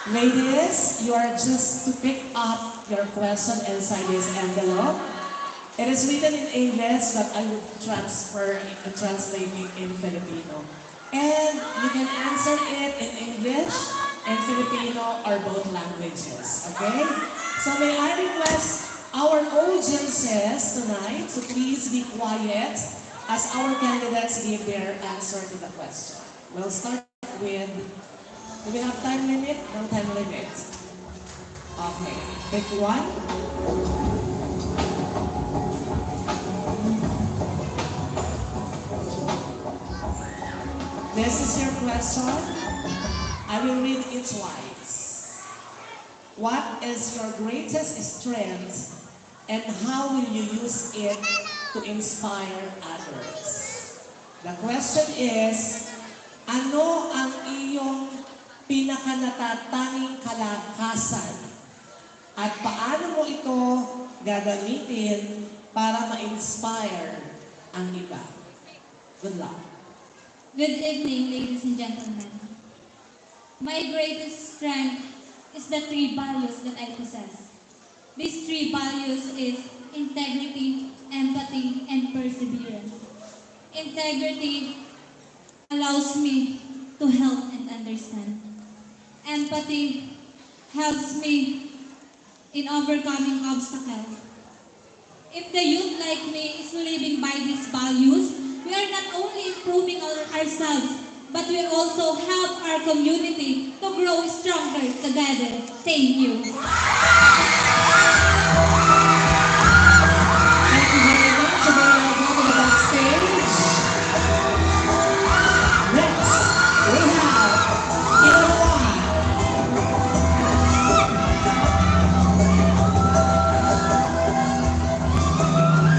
Ladies, you are just to pick up your question inside this envelope. It is written in English, but I will translate it in Filipino. And you can answer it in English and Filipino or both languages, okay? So may I request our audiences tonight to please be quiet as our candidates give their answer to the question. We'll start with, do we have time limit? No time limit. Okay, pick one. This is your question. I will read it twice. What is your greatest strength and how will you use it to inspire others? The question is, ano ang iyong pinakanatatanging kalakasan at paano mo ito gagamitin para ma-inspire ang iba? Good luck. Good evening, ladies and gentlemen. My greatest strength is the 3 values that I possess. These 3 values is integrity, empathy, and perseverance. Integrity allows me to help and understand. Empathy helps me in overcoming obstacles. If the youth like me is living by these values, we are not only improving ourselves, but we also help our community to grow stronger together. Thank you. Thank you very much. We're now going to the backstage. Next, we have Inawan.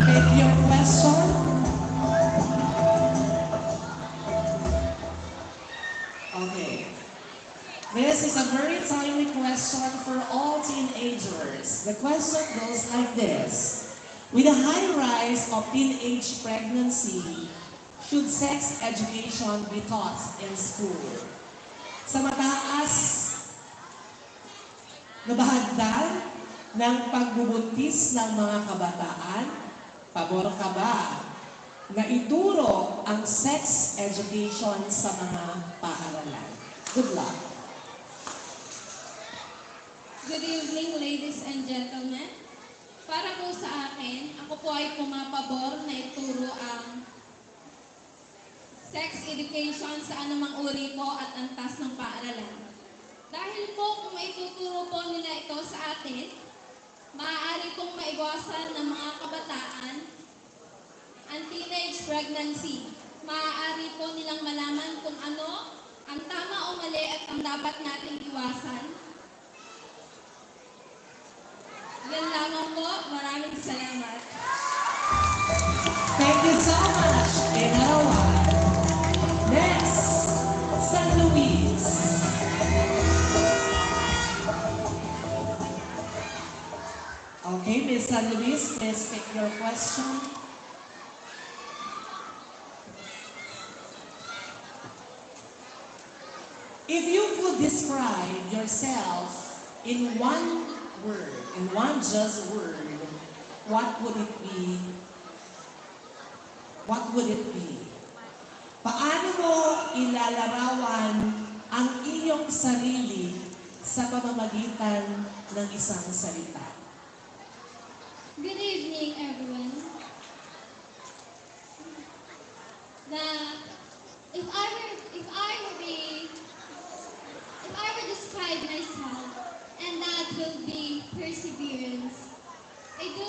Take your question. Okay. This is a very timely question for all teenagers. The question goes like this. With the high rise of teenage pregnancy, should sex education be taught in school? Sa mataas na bahagdan ng pagbubuntis ng mga kabataan, pabor ka ba na ituro ang sex education sa mga paaralan? Good luck. Good evening, ladies and gentlemen. Para po sa akin, ako po ay pumapabor na ituro ang sex education sa anumang uri po at antas ng paaralan. Dahil po kung maituturo po nila ito sa atin, maaari pong maiwasan ng mga kabataan ang teenage pregnancy. Maaari po nilang malaman kung ano ang tama o mali at ang dapat nating iwasan. Yan lamang po. Maraming salamat. Thank you so much, Inawan. Next, San Luis. Okay, Miss San Luis, please pick your question. If you could describe yourself in one word, in one just word, what would it be? What would it be? Paano mo ilalarawan ang iyong sarili sa pamamagitan ng isang salita? Good evening, everyone. If I were describe myself, and that will be perseverance. I do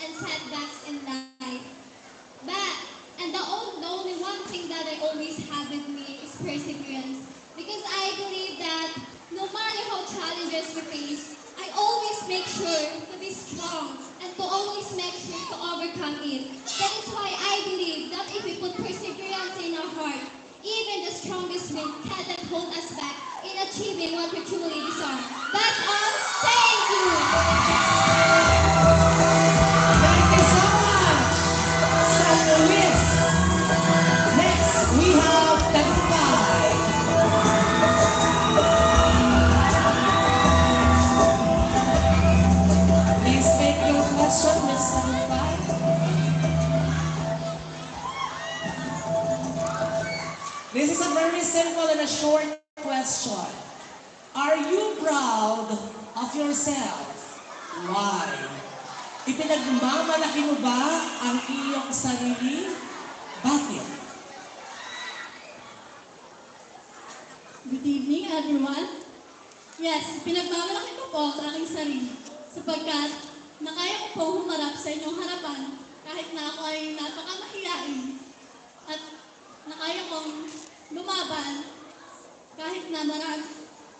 and setbacks in life. But, and the only one thing that I always have with me is perseverance. Because I believe that no matter how challenges we face, I always make sure to be strong and to always make sure to overcome it. That is why I believe that if we put perseverance in our heart, even the strongest wind cannot hold us back in achieving what we truly desire. That's all. Thank you. Thank you so much, San Luis. Next, we have Tagumpay. Please make your question, Ms. Tagumpay. This is a very simple and a short question. Are you proud of yourself? Why? Ipinagmamalaki mo ba ang iyong sarili? Bakit? Good evening, everyone. Yes, pinagmamalaki ko po ang aking sarili sapagkat nakaya ko po humarap sa inyong harapan kahit na ako ay napakamahiyain at nakaya kong lumaban kahit na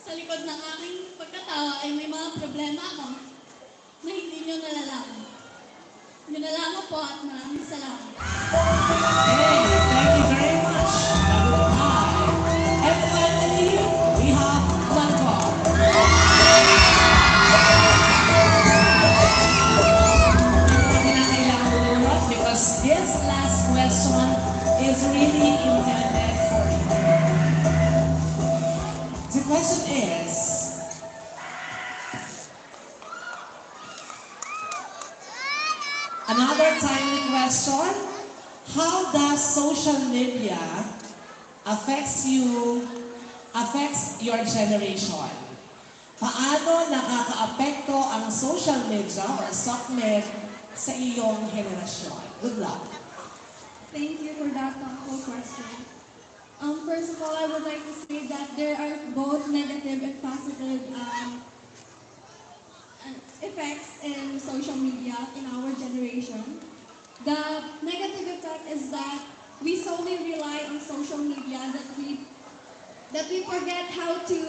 sa likod ng aking pagkatawa ay may mga problema ako na hindi nyo nalalaman. Yun na lamang po at maraming salamat. Hey, thank you very much. And finally, we have Blanco. Hindi na kailangan lumulot because this last question is really intended for you. The question is, another timely question, how does social media affects your generation? Paano nakakaapekto ang social media or SOCMED sa iyong henerasyon? Good luck. Thank you for that whole question. First of all, I would like to say that there are both negative and positive effects in social media in our generation. The negative effect is that we solely rely on social media, that we forget how to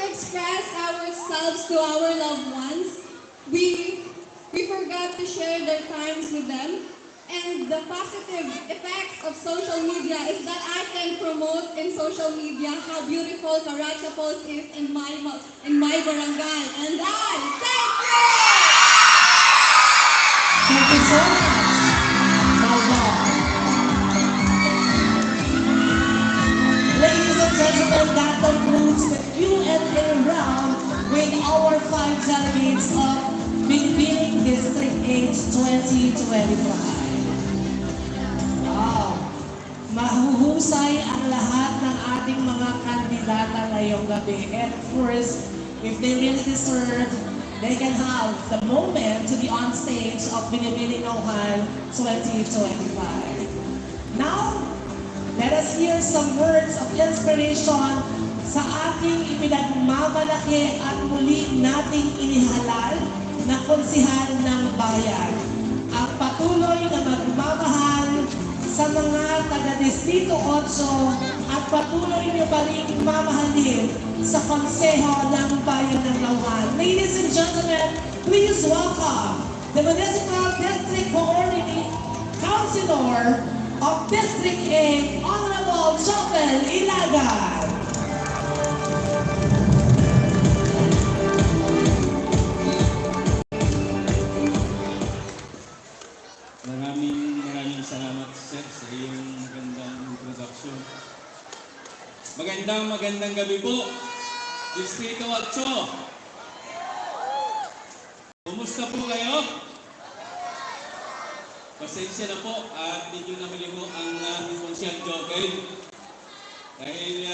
express ourselves to our loved ones. We forgot to share their times with them. And the positive effects of social media is that I can promote in social media how beautiful Karacha Post is in my barangay. And I thank you! Thank you so much. Ladies and gentlemen, that concludes the Q&A round with our 5 delegates of Binibining District 8 2025. Wow! Mahuhusay ang lahat ng ating mga kandidata ngayong gabi. And of course, if they really deserve, they can have the moment to be on stage of Binibining Naujan 2025. Now, let us hear some words of inspiration sa ating ipinagmamalaki at muli nating inihalal na konsihal ng bayan. Ang patuloy na magmamahal sa mga taga-Distrito 8 at patuloy na balik mamahalin sa Konseho ng Bayan ng Naujan. Ladies and gentlemen, please welcome the Municipal District Coordinating Councilor of District 8, Honorable Chopel Ilagan. Maraming salamat, Sir, sa iyong magandang introduction. Magandang gabi po, Distrito 8. Kumusta po kayo? Pasensya na po at medyo nahuli ko ang Consyal Jokel. Dahil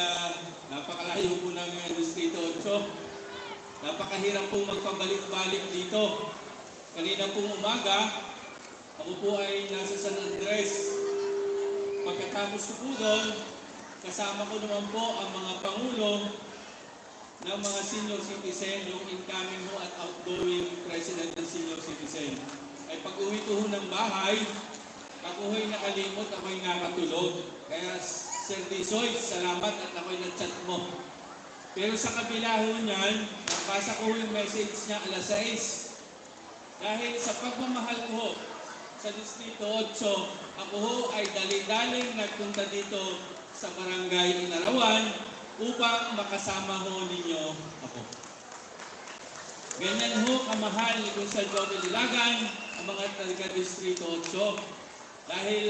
napakalayo po ng Distrito 8. Napakahirap po magpabalik-balik dito. Kanina pong umaga, ako po ay nasa San Andres. Pagkatapos ko po doon, kasama ko naman po ang mga pangulo ng mga senior citizen, yung incoming ho at outgoing president ng senior citizen. Ay pag-uwi ko ho ng bahay, ako ho'y nakalimot, ako'y nakatulog. Kaya Sir Disoy, salamat at ako'y nag-chat mo. Pero sa kabila ho niyan, nabasa ko yung message niya alas 6. Dahil sa pagmamahal ko sa Distrito 8, ako ho ay dali-daling nagpunta dito sa Barangay Inarawan upang makasama ho ninyo ako. Ganyan ho kamahal ni Consel Jovel Ilagan ang mga taga-Distrito 8 dahil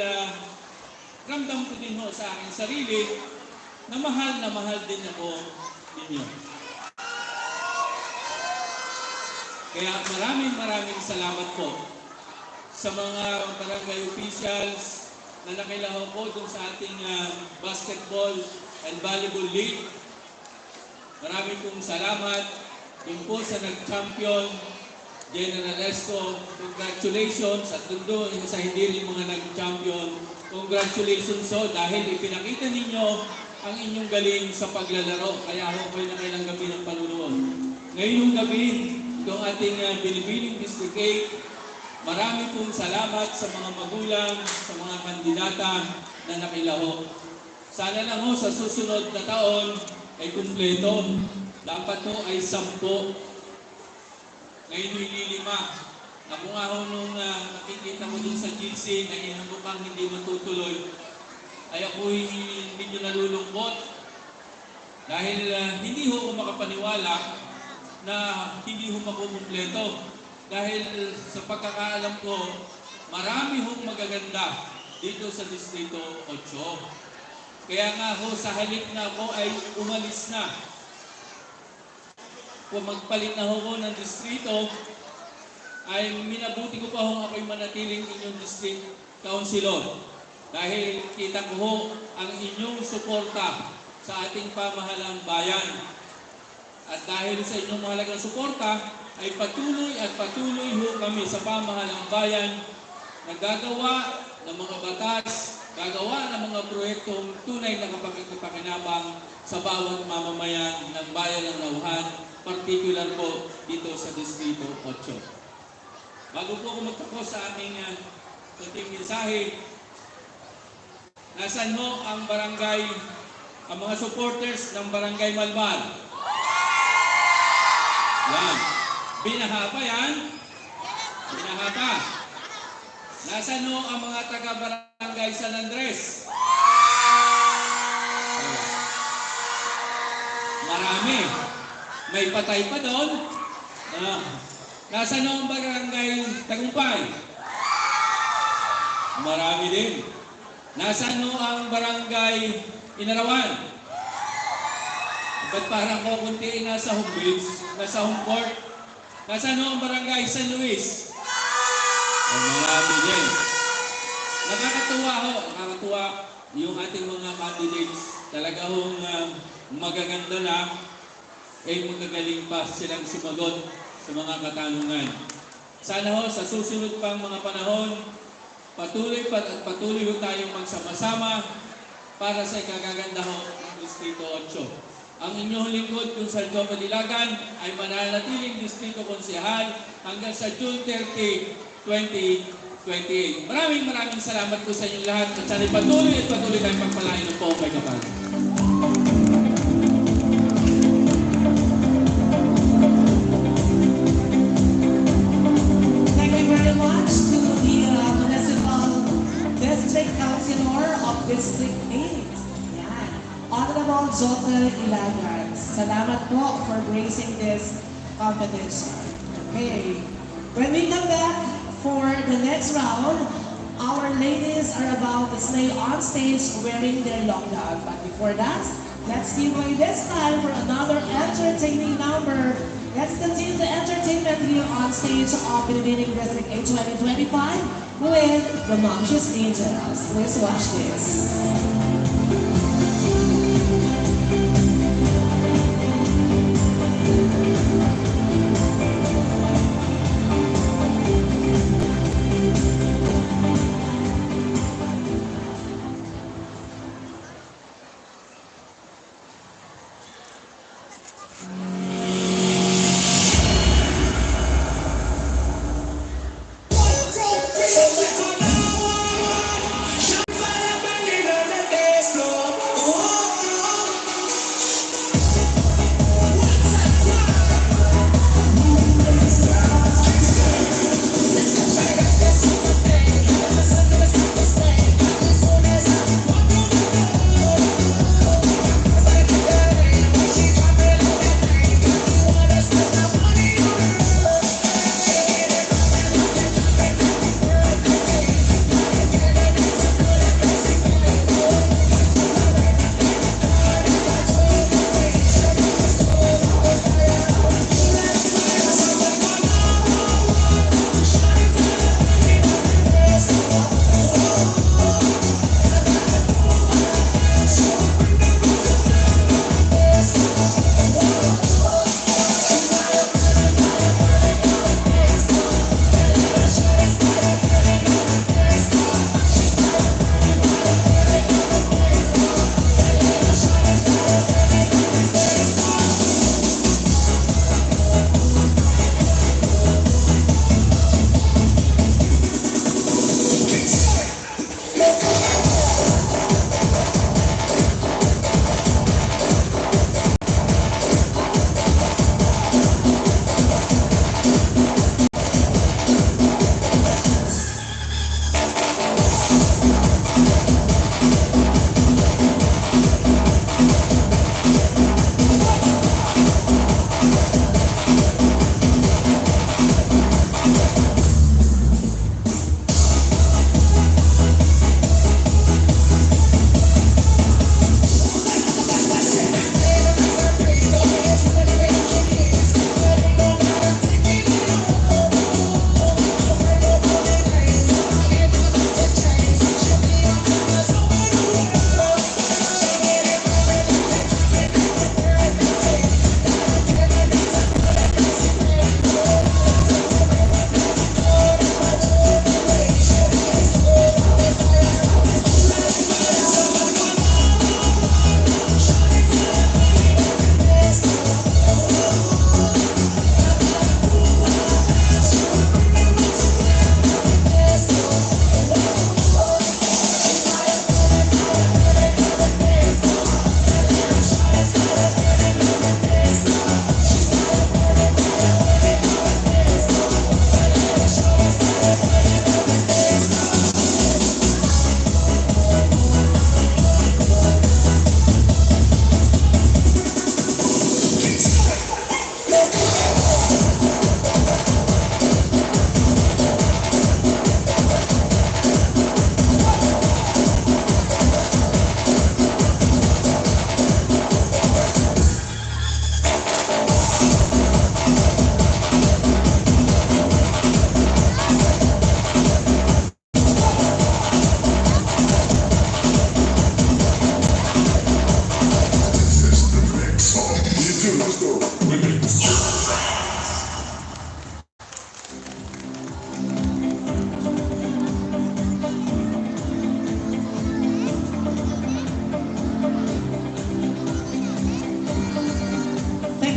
ramdam ko din ho sa aking sarili na mahal din ako ninyo. Kaya maraming salamat po sa mga barangay officials na nakilaho po dun sa ating basketball and volleyball league. Maraming pong salamat din po sa nag-champion, General Esco. Congratulations at dundo sa hindi rin mga nag-champion. Congratulations so dahil ipinakita ninyo ang inyong galing sa paglalaro. Kaya ako kayo na kailang gabi ng panunood. Ngayong gabi, itong ating binibining District 8, marami pong salamat sa mga magulang, sa mga kandidata na nakilaho. Sana lang ho sa susunod na taon ay kumpleto. Dapat ho ay 10. Ngayon ay 5. Ako nga ho nung nakikita ko dun sa GC na mukhang hindi matutuloy, ay ako hindi nyo nalulungkot. Dahil hindi ho ako makapaniwala na hindi ho makukumpleto. Dahil sa pagkakaalam ko, marami hong magaganda dito sa Distrito 8. Kaya nga ho, sa halip na ako ay umalis na. Kung magpalit na ho ko ng distrito, ay minabuti ko pa ho ako'y manatiling inyong district councilor. Dahil kita ko ho ang inyong suporta sa ating pamahalang bayan. At dahil sa inyong mahalagang suporta, ay patuloy ho kami sa pamahalang bayan na gagawa ng mga batas, gagawa ng mga proyektong tunay na kapaki-pakinabang sa bawat mamamayan ng bayan ng Naujan, particular po dito sa Distrito 8. Bago po ako magtapos sa aming kunting mensahe, nasan mo ang barangay, ang mga supporters ng Barangay Malmal? Yan. Binaha pa yan? Binaha pa. Nasaan ho ang mga taga-barangay San Andres? Marami. May patay pa doon. Nasaan ho ang barangay Tagumpay? Marami din. Nasaan ho ang barangay Inarawan? Ba't parang ko kuntiin nasa home base, nasa home court? Nasaan ho ang barangay San Luis? Marami din. Nakakatuwa yung ating mga candidates. Talaga hong magaganda na, magagaling pa silang sumagot sa mga katanungan. Sana ho sa susunod pang mga panahon, patuloy ho tayong magsama-sama para sa ikagaganda ho ng Distrito 8. Ang inyong lingkod kung sa Jovel Ilagan ay mananatiling Distrito Konsehal hanggang sa June 30, 2028. Maraming salamat po sa inyong lahat at sana'y patuloy tayong pagpalain ng po kay Kapal. Thank you very much to the Municipal District Councilor of District 8. Yan. Honorable Jovel Ilagan. Salamat po for gracing this competition. Okay. When we come back for the next round, our ladies are about to stay on stage wearing their long gown. But before that, let's give away this time for another entertaining number. Let's continue the entertainment here on stage of Binibining District 8 2025 with the Monstrous Angels. Please watch this. Thank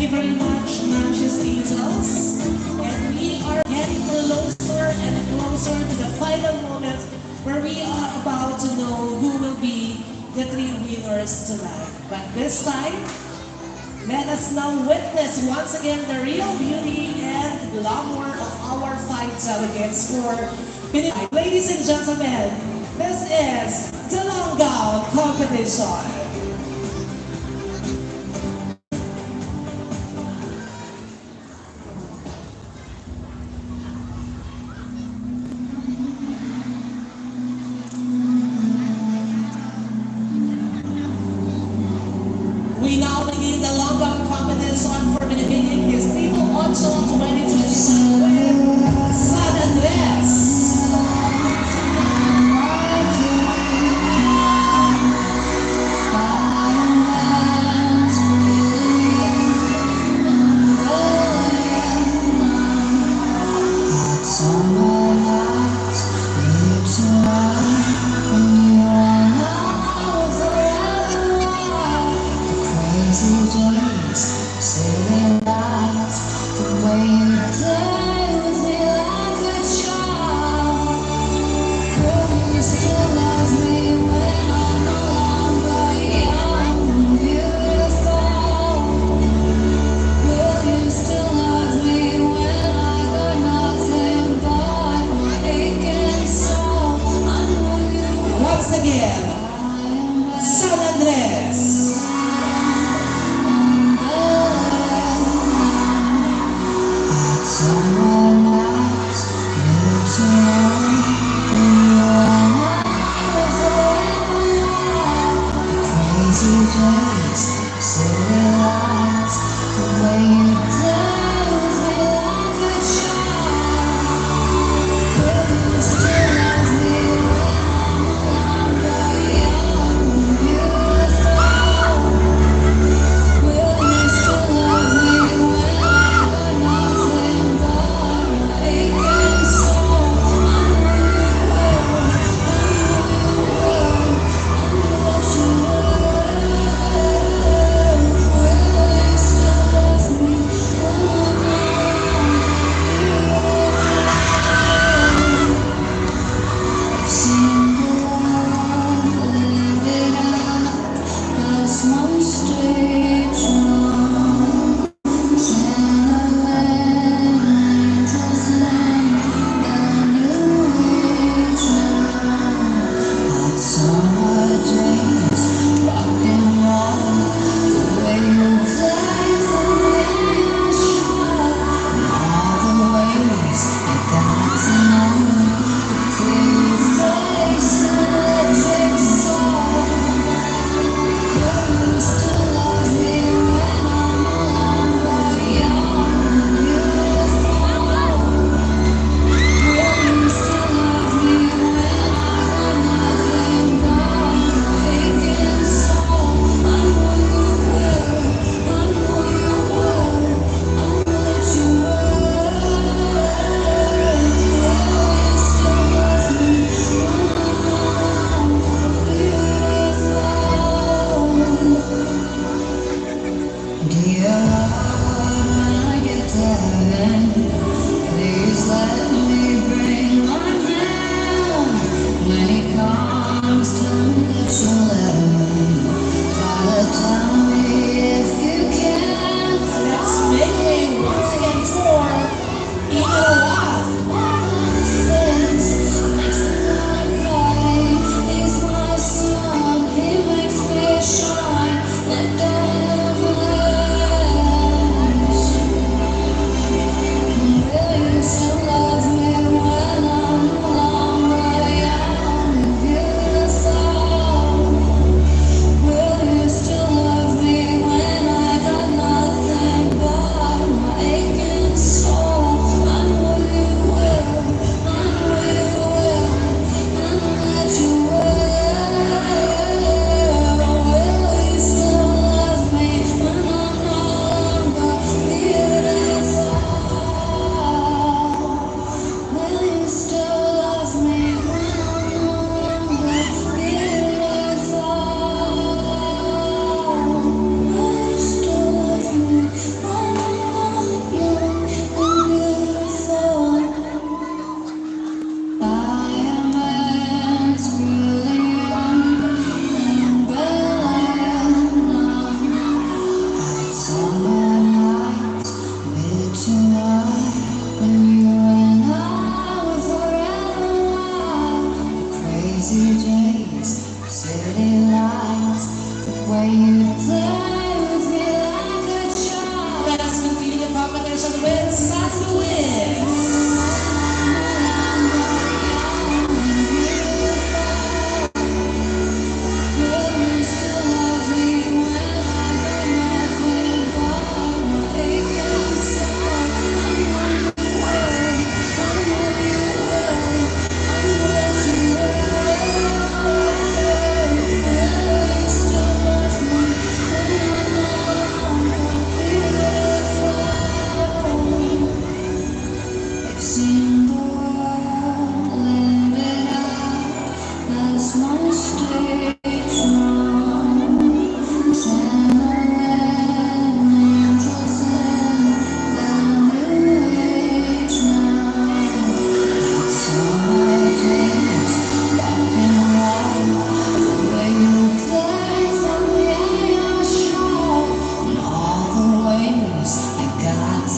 you very much, Manches Angels. And we are getting closer and closer to the final moment where we are about to know who will be the three winners tonight. But this time, let us now witness once again the real beauty and glamour of our five delegates for Pinoy. Ladies and gentlemen, this is the long gown competition. We now begin the long gown competition for benefiting his People Ocho 2022 with San Andres.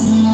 Will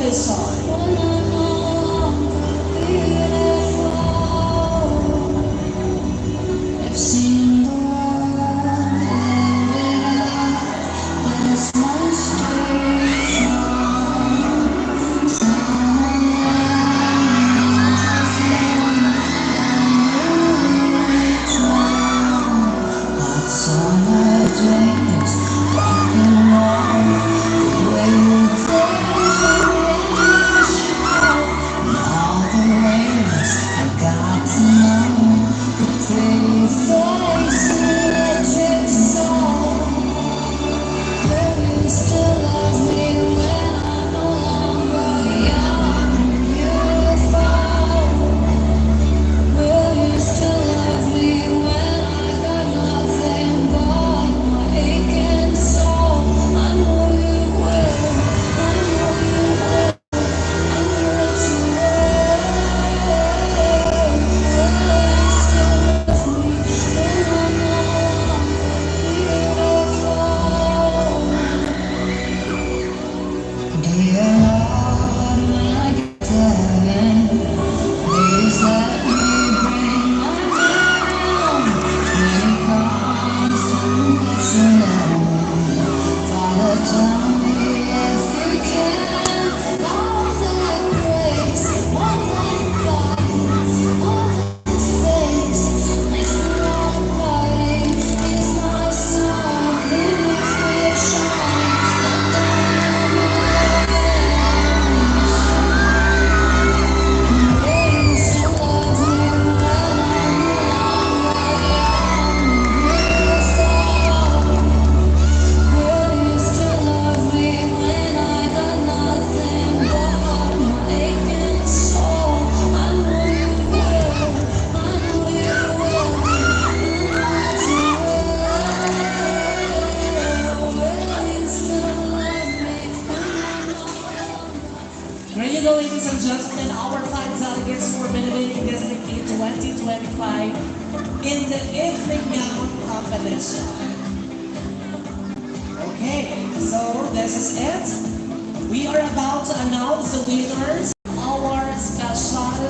this song. I've seen the world there's no straight Lots on my dreams, walking around the way you and all the ways I got to know the pretty face electric soul. Will you still love me when I'm no longer young and beautiful? Will you still love me when I got nothing but my aching soul? I know you will, I know you will, I know that you will. Will you still love me when I'm no longer beautiful? Dear Lord, when I get to heaven, please let me bring my crown. Many promise and it's alone. Father, tell me if you can. All that grace, all that guidance, all that space makes me wanna party. Is my song, it makes me shine. There you go, ladies and gentlemen, our five delegates for Benefiting District in 2025 in the evening gown competition. Okay, so this is it. We are about to announce the winners of our special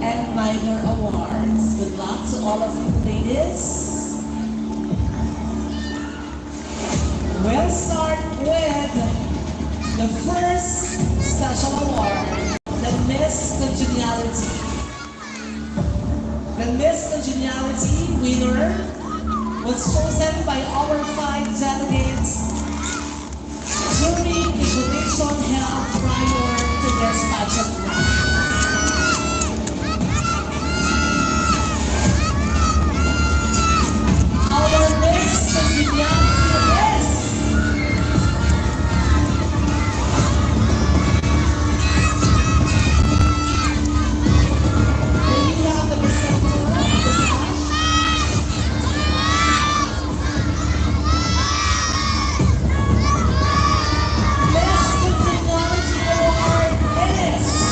and minor awards. Good luck to all of you ladies. We'll start with the first special award, the Miss Congeniality. The Miss Congeniality winner was chosen by our five delegates during the competition held prior to this pageant round. Our Miss Congeniality is Miss Congeniality Award is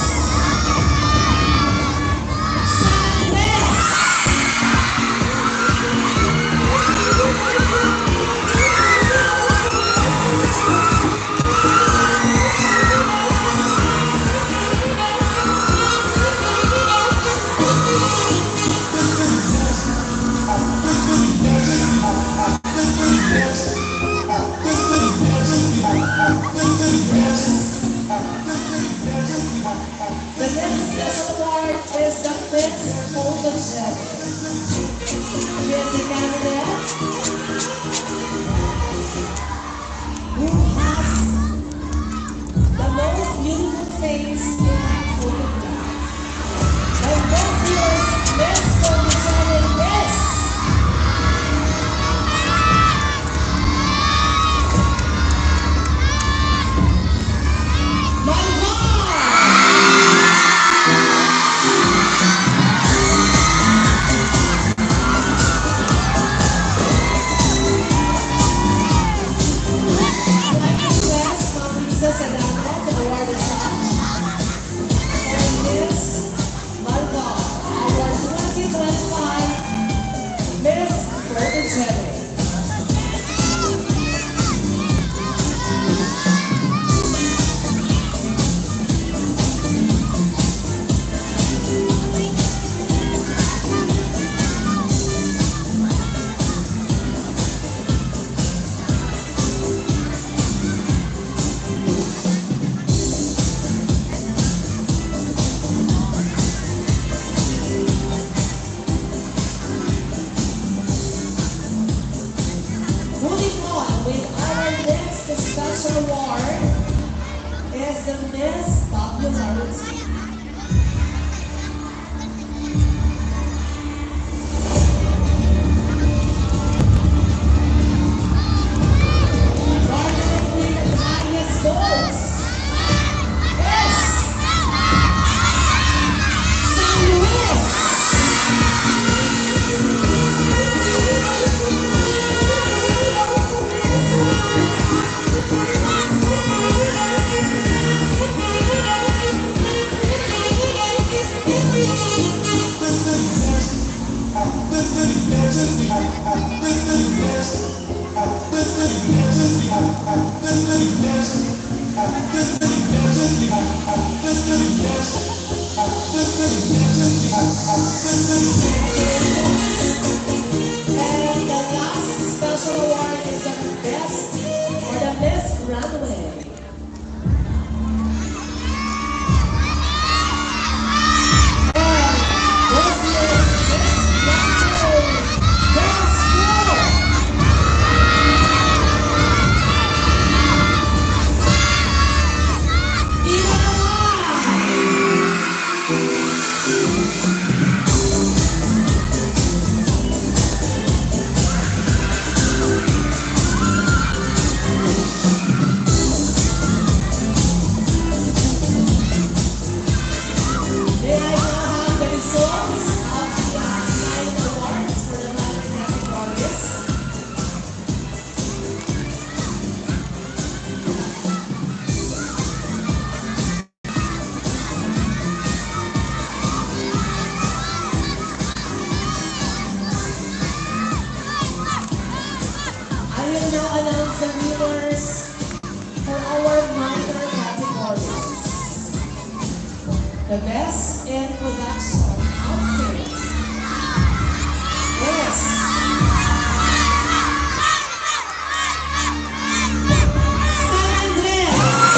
award is the Miss Popularity. Garnering with the highest votes is San Luis. And the last special award is the best or the Miss Runway. And this is Miss Runway. Best School. Ina May I now have the results of the nine awards for the Latin categories? I will now announce the winners for our minor categories. The best in production outfit is San Andres.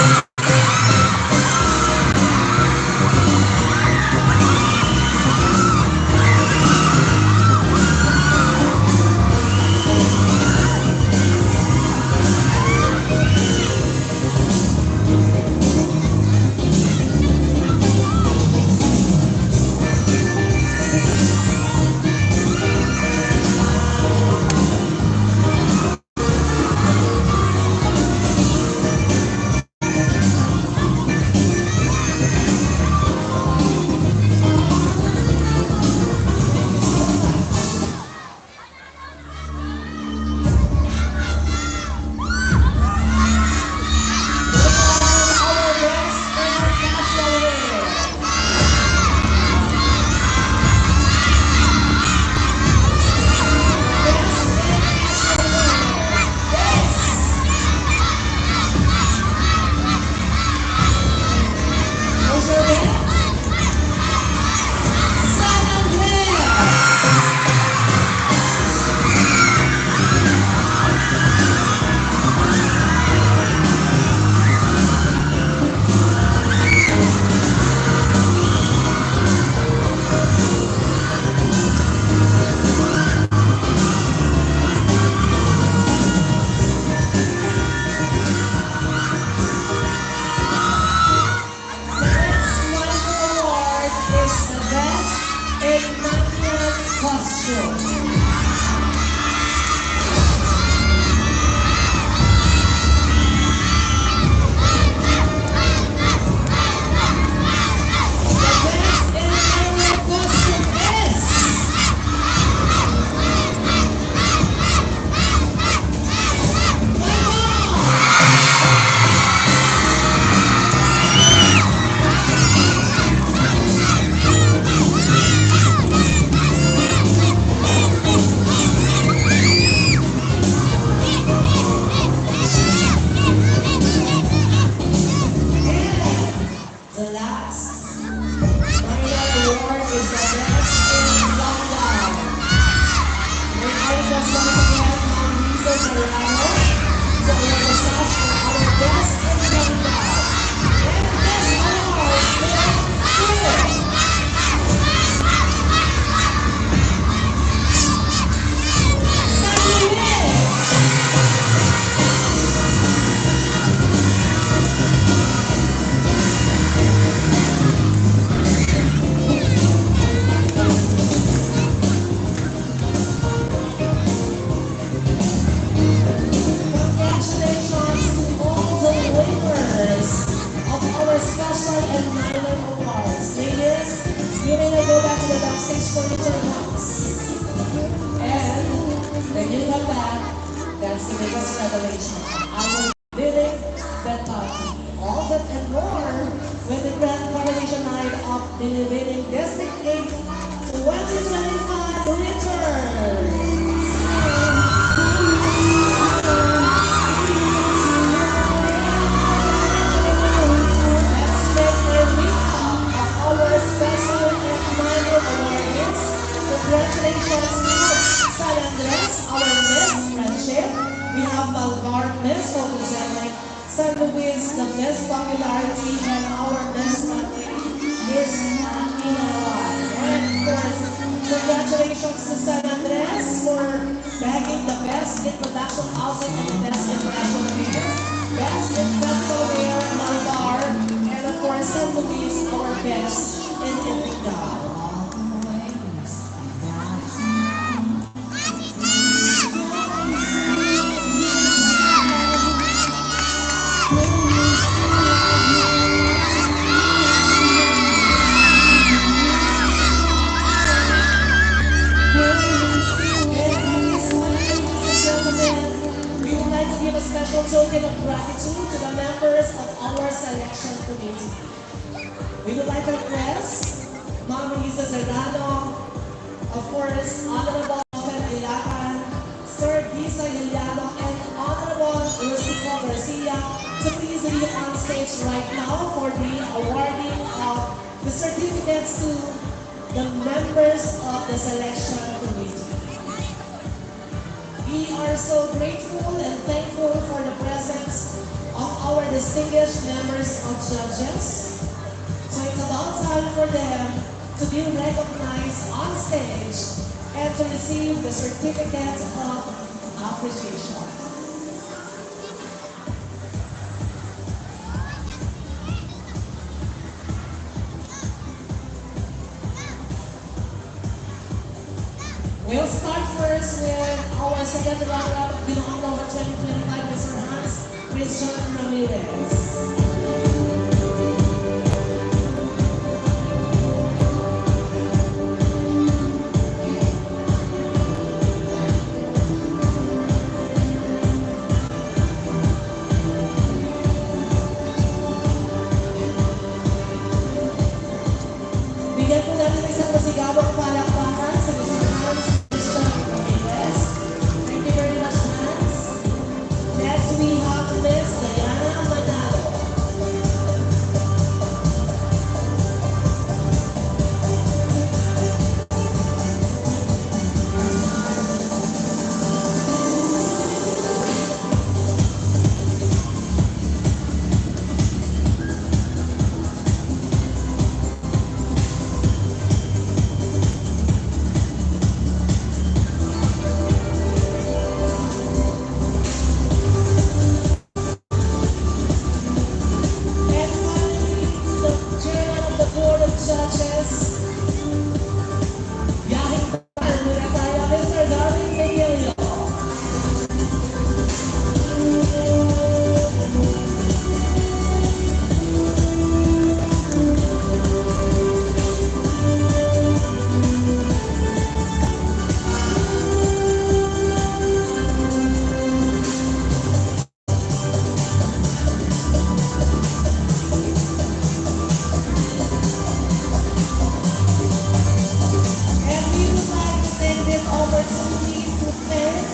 is the biggest revelation. I will living better. All that and more with the grand coronation night of the Living District 8 2025 returns. Let's make a recap of our special and minor awards. Congratulations to San Andres, our Miss Friendship. We have Malvar, Miss Photogenic. San Luis, the Miss Popularity, and our Miss Nothing is Inawan. And of course, congratulations to San Andres for bagging the best in production housing and the best in fashion wear, best in festival wear, Malvar, and of course, San Luis, our best in Ipinal. We would like to give a special token of gratitude to the members of our selection committee. We would like to request Ma'am Lisa Zerdano, of course, Honorable Open Ilacan, Sir Gisa Yiliano, and Honorable Lucico Garcia to please be on stage right now for the awarding of the certificates to the members of the selection committee. We are so grateful and thankful for the presence of our distinguished members of judges. So it's about time for them to be recognized on stage and to receive the certificate of appreciation. We'll start first with our second runner-up, Binondo number 2025, Mr. Hans Christian Ramirez. Bigyan po natin isang masigabang palakpakan sa Mr. Hans Christian Ramirez. Thank you very much, Hans. Next, we have Miss Diana Manalo. And finally, the chairman of the Board of Judges, Yahing Tayo, Mr. Darwin Miguelio. And we would like to take this opportunity to thank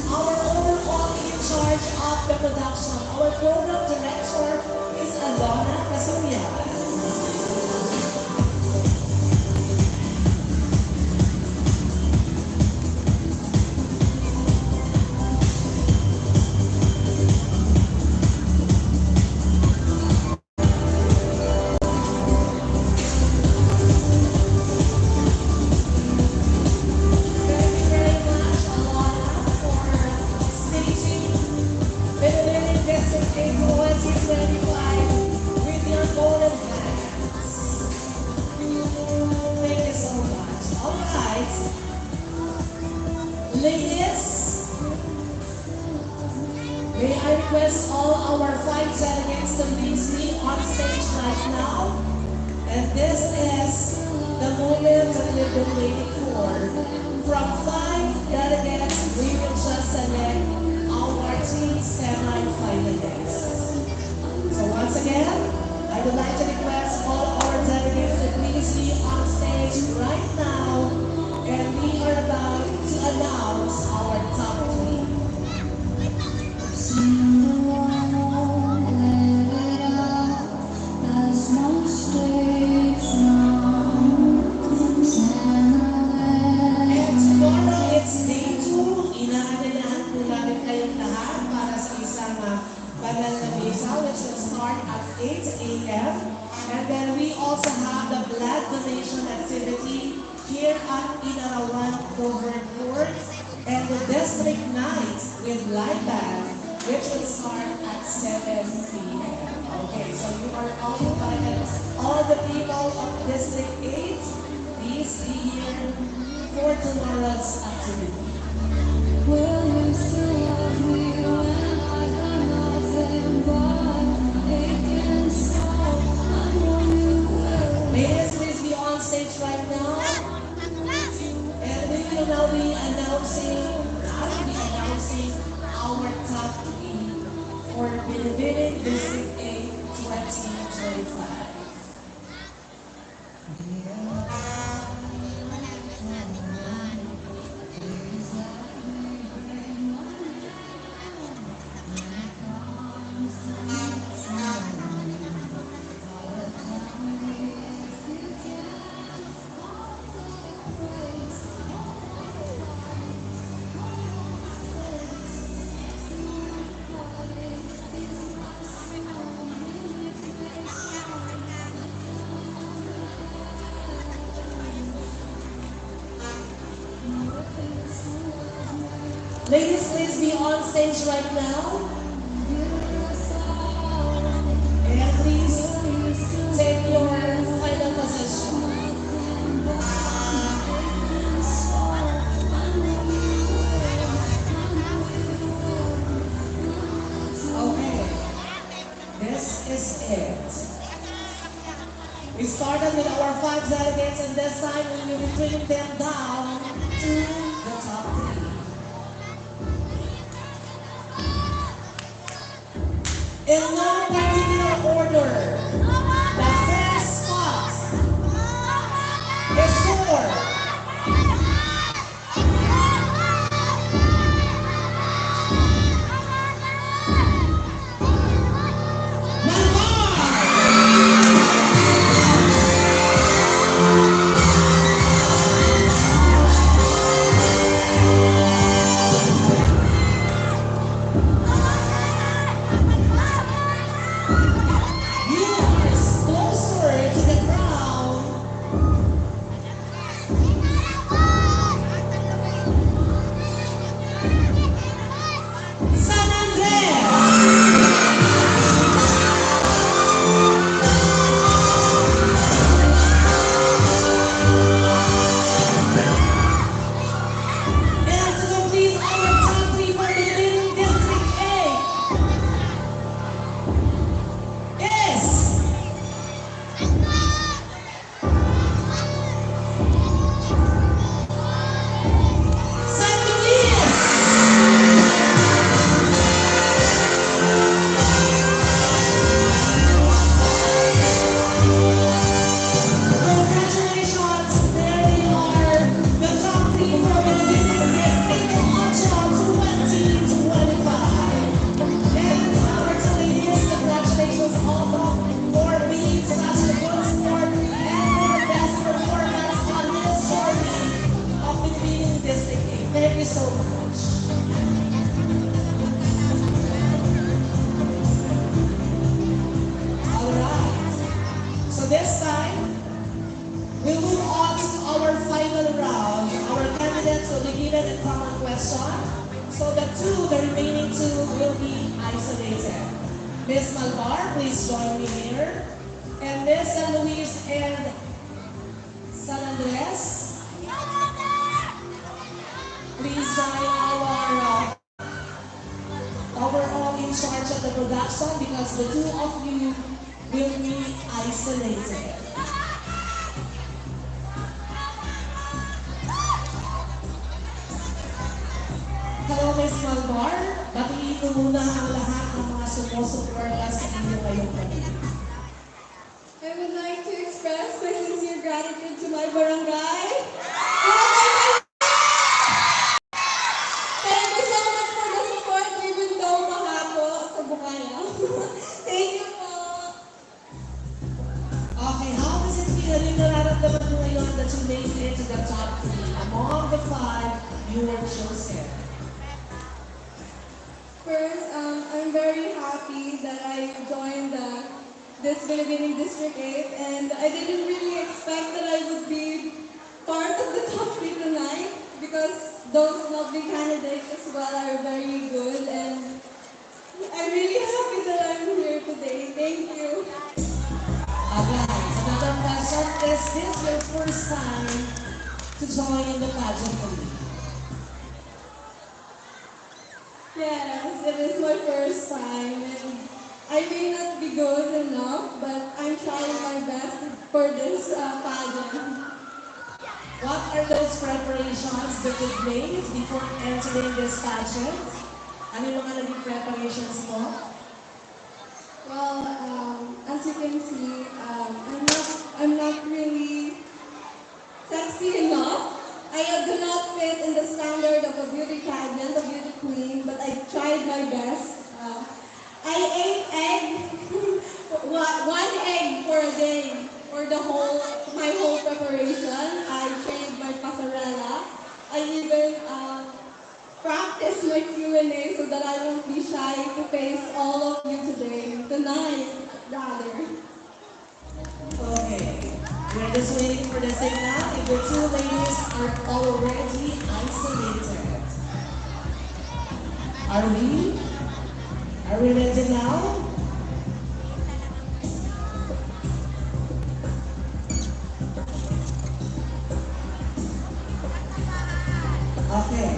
our overall in charge of the production. Our program director is Alona Casuria. Thank you very much, Alona, for staging Benedict District 8 2025 with your golden hands. Thank you so much. All right. Ladies, may I request all our 5 delegates to please be on stage right now. And this is the moment that we've been waiting for. From 5 delegates, we will just select our isang banal na misa which will start at 8 a.m. And then we also have the blood donation activity here at Inarawan Covered Court and the district night with live band which will start at 7 p.m. Okay, so you are all invited. All the people of District 8, please be here for tomorrow's activity. Will you still love me when I got nothing but aching soul? I know you will. Ladies, please be on stage right now. And we will now be announcing our top 3 for Binibining District 8 2025. Ladies, please be on stage right now. And please take your final position. Okay, this is it. We started with our 5 delegates and this time we will be bringing them down to the top 3. In no particular order, the first spot is for Miss Malvar, please join me here. And Miss San Luis and San Andres, please join our overall in charge of the production because the 2 of you will be isolated. Hello, Miss Malvar. Batiin ko muna ang lahat ng mga sumusuporta sa inyo ngayong gabi. I would like to express my sincere gratitude to my barangay. Thank you so much for the support even though mahapo sa bukaya. Thank you po. Okay, how does it feel? Ano yung nararamdaman mo ngayon that you made it to the top 3 among the 5 you were chosen? First, I'm I'm very happy that I joined this Binibining District 8, and I didn't really expect that I would be part of the top 3 tonight because those lovely candidates as well are very good, and I'm really happy that I'm here today. Thank you. Guys, another question. Is this your first time to join the pageantry? Yes, it is my first time, and I may not be good enough, but I'm trying my best for this pageant. What are those preparations that you've made before entering this pageant? Ano yung mga naging preparations mo? Well, as you can see, I'm not really sexy enough. I do not fit in the standard of a beauty pageant, a beauty queen, but I tried my best. I ate egg, one egg for a day, for my whole preparation. I trained my pasarela. I even practiced my Q&A so that I won't be shy to face all of you tonight, rather. Okay. We're just waiting for the signal. If the two ladies are already isolated. Are we? Are we ready now? Okay.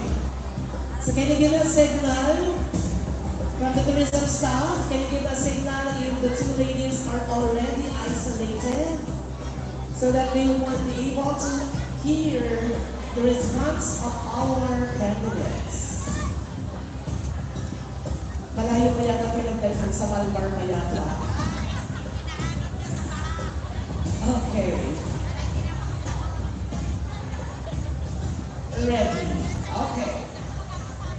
So can you give a signal from the tourism staff? Can you give a signal if the two ladies are already isolated so that we will be able to hear the response of our candidates? Malayo pa yata pinagdalhan sa Malbar pa yata. Okay. Ready. Okay.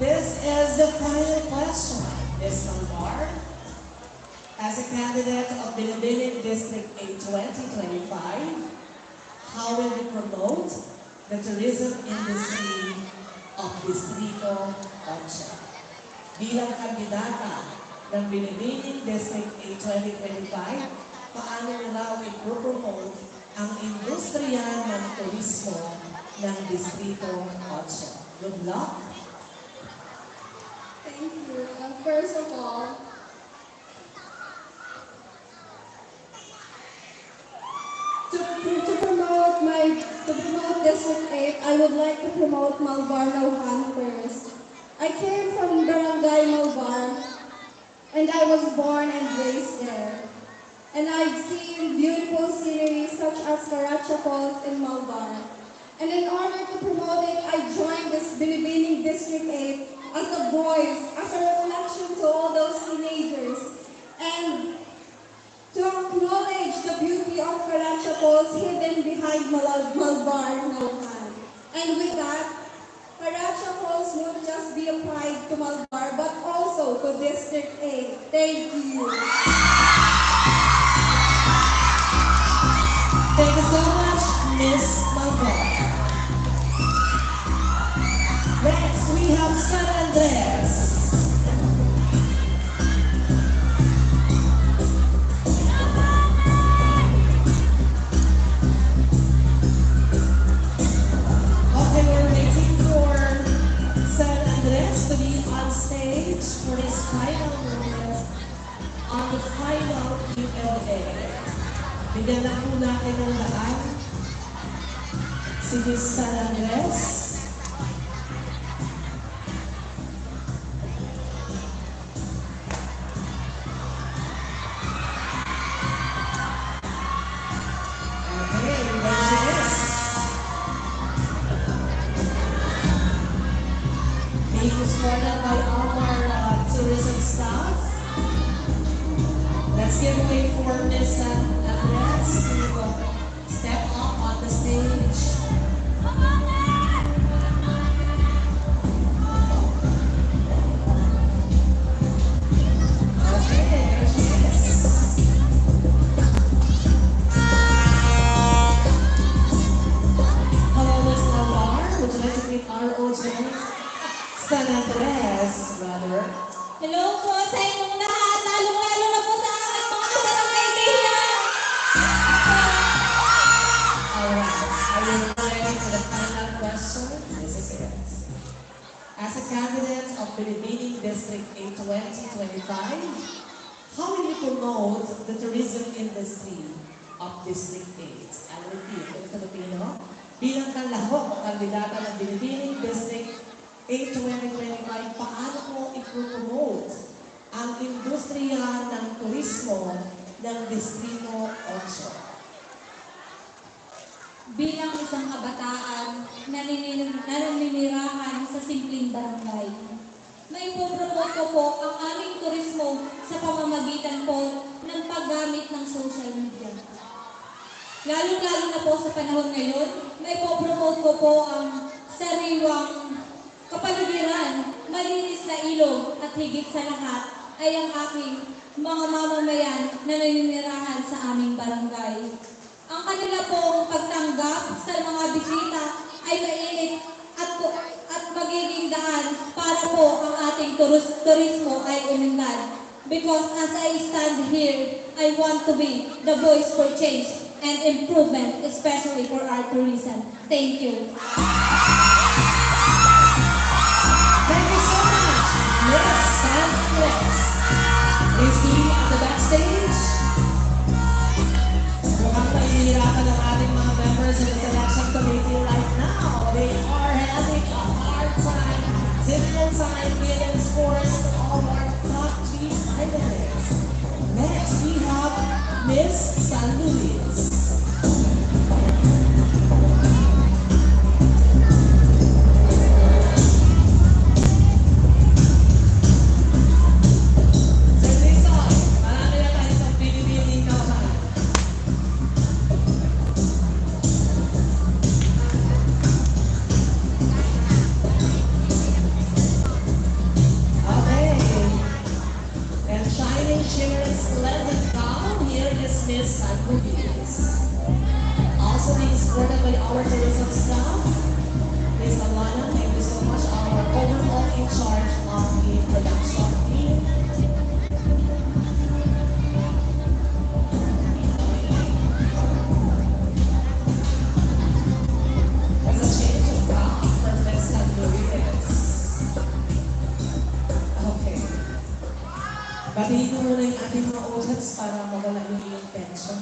This is the final question. Ms. Malbar, as a candidate of Binibining District 8 2025, how will you promote the tourism industry of Distrito 8? Bilang kandidata ng Binibining District 8 2025, paano niyo raw i-promote ang industriya ng turismo ng Distrito 8? Good luck! Thank you. First of all, to promote District 8, I would like to promote Malbar Naujan first. I came from Barangay Malbar, and I was born and raised there. And I've seen beautiful scenery such as Caracha Falls in Malbar. And in order to promote it, I joined this Binibining District 8 as a voice, as a reflection to all those teenagers. And to acknowledge the beauty of Caracha Falls hidden behind Malbar Naujan. And with that, Caracha Falls won't just be a pride to Malbar, but also to District 8. Thank you. Thank you so much, Miss Malbar. Next, we have San Andres. Okay, we're waiting for San Andres to be on stage for his final moment on the final Q&A. Bigyan lang po natin ng daan si Miss San Andres. Okay, there she is. Being escorted by our tourism staff. Let's give way for Miss San Andres to step up on the stage. Okay, there she is. Hello, Miss Malbar. Would you like to meet our audience? San Andres, brother. Hello po sa inyong lahat, lalong-lalo na po sa aking mga kabarangay kaibigan. Alright, are you ready for the final question? This is it. As a candidate of Binibining District in 2025, how will you promote the tourism industry of District 8? I'll repeat, in Filipino, bilang kalahok o kandidata ng Binibining District 8 2025, paano mo ipropromote ang industriya ng turismo ng Distrito 8? Bilang isang kabataan na naninirahan sa simpleng barangay, may pupromote ko po ang aming turismo sa pamamagitan po ng paggamit ng social media. Lalo-lalo na po sa panahon ngayon, may pupromote ko po ang sariwang kapaligiran, malinis na ilog at higit sa lahat ay ang aking mga mamamayan na naninirahan sa aming barangay. Ang kanila pong pagtanggap sa mga bisita ay mainit at magiging daan para po ang ating turismo ay umunlad. Because as I stand here, I want to be the voice for change and improvement, especially for our tourism. Thank you. Thank you so much, Miss Sandwich. Please be at the backstage. Mukhang nahihirapan ang ating mga members of the selection committee right now. They are having a hard time, difficult time getting scores to all our top 3 finalists. Next, we have Miss San Luis. Also being supported by our tourism staff, Ms. Alana, thank you so much, our overall in charge of the production team. There's a change of prop for Ms. San Luis. Okay. Batiin mo muna yung ating mga audience para mawala yung iyong tension.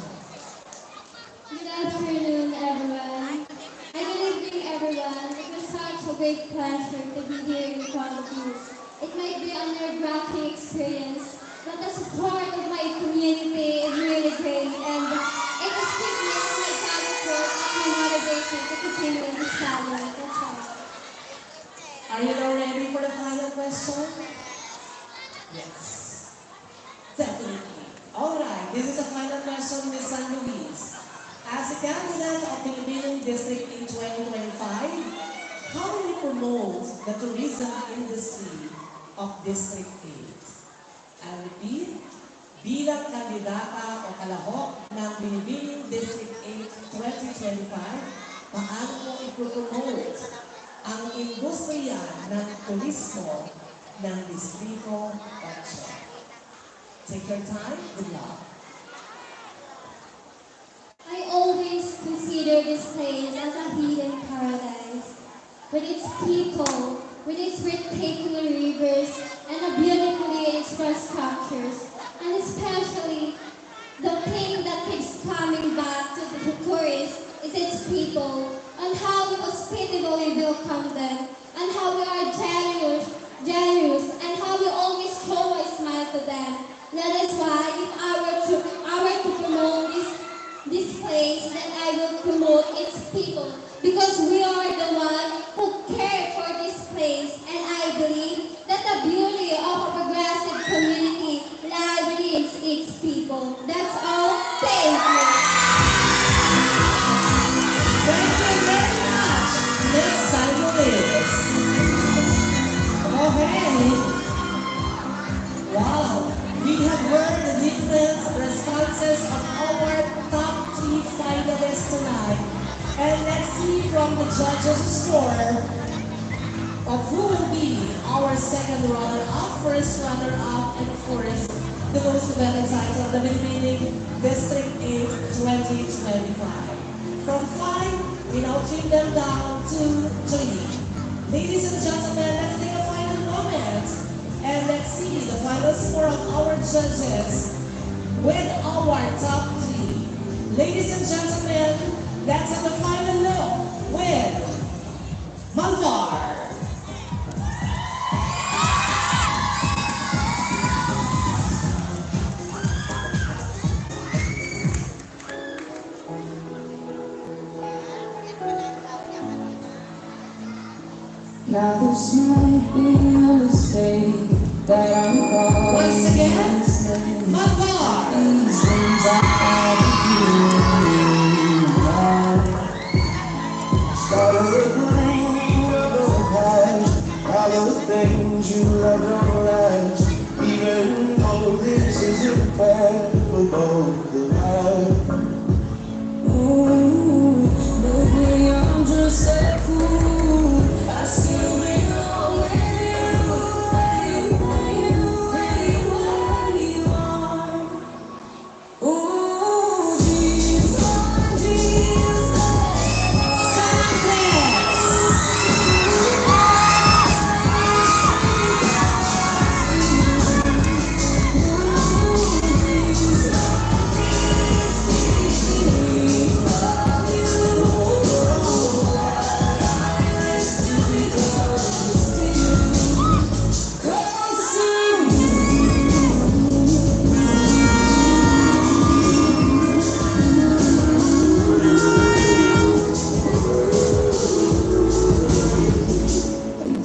Good afternoon, everyone. And good evening, everyone. It was such a great pleasure to be here in front of you. It might be a nerve-wracking experience, but the support of my community is really great, and it has given me my passport and my motivation to continue in this challenge. That's all. Are you now ready for the final question? Yes. Definitely. Alright, this is the final question, Ms. San Luis. As a candidate of the Binibining District in 2025, how will you promote the tourism industry of District 8? I'll repeat, bilang kandidata o kalahok ng Binibining District 8 2025, paano mo ipropromote ang industriya ng turismo ng Distrito 8? Take your time. Good luck. I always consider this place as a hidden paradise, with its people, with its breathtaking rivers, and a beautifully expressed structures, and especially the thing that keeps coming back to the tourists is its people, and how we hospitably welcome them, and how we are generous, and how we always show a smile to them. That is why if I were to promote this place, then I will promote its people, because we are the one who care for this place, and I believe that the beauty of a progressive community lies within its people. That's all. Thank you. Thank you very much, Ms. San Luis. Okay. Wow. We have heard the different responses of our top 3 finalists tonight. And let's see from the judges' score of who will be our second runner-up first runner-up, and of course, the most developed size of the remaining District 8 2025. From 5, we now trim them down to 3. Ladies and gentlemen, let's take a final moment and let's see the final score of our judges with our top 3. Ladies and gentlemen, let's have the final look with Malvar. Now this might be a mistake that I'm calling. Once again, Malvar. These things I had to do. Started with me, all those things you love don't last. Even though this isn't fair for both of us. Ooh, maybe I'm just a fool. I still belong with you, where you are. Ooh, Jesus, Jesus.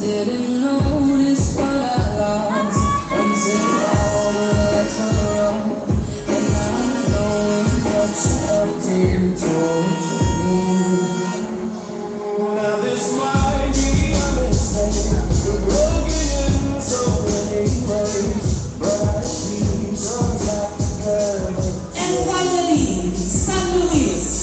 Didn't notice what I lost until all the lights were on, and I know what you're up to towards me. Now this might be a mistake, you're broken in so many ways, but I see sometimes girl. And finally, San Luis.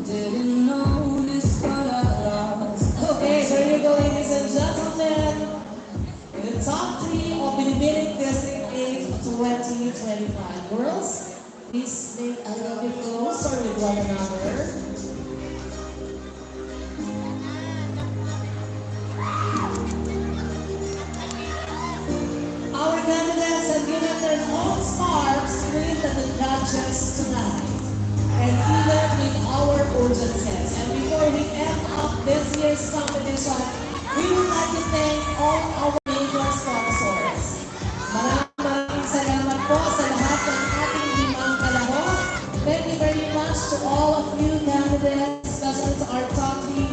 Didn't notice what I lost. Okay, there you go, ladies and gentlemen. The top 3 of the remaining District 8 2025. Girls, please make a little bit closer with one another. Our candidates have given their own sparks to win the judges tonight, and even with our audiences. And before we end up this year's competition, we would like to thank all our major sponsors. Maraming salamat po sa lahat ng ating limang kalahok. Thank you very much to all of you candidates, especially to our top team,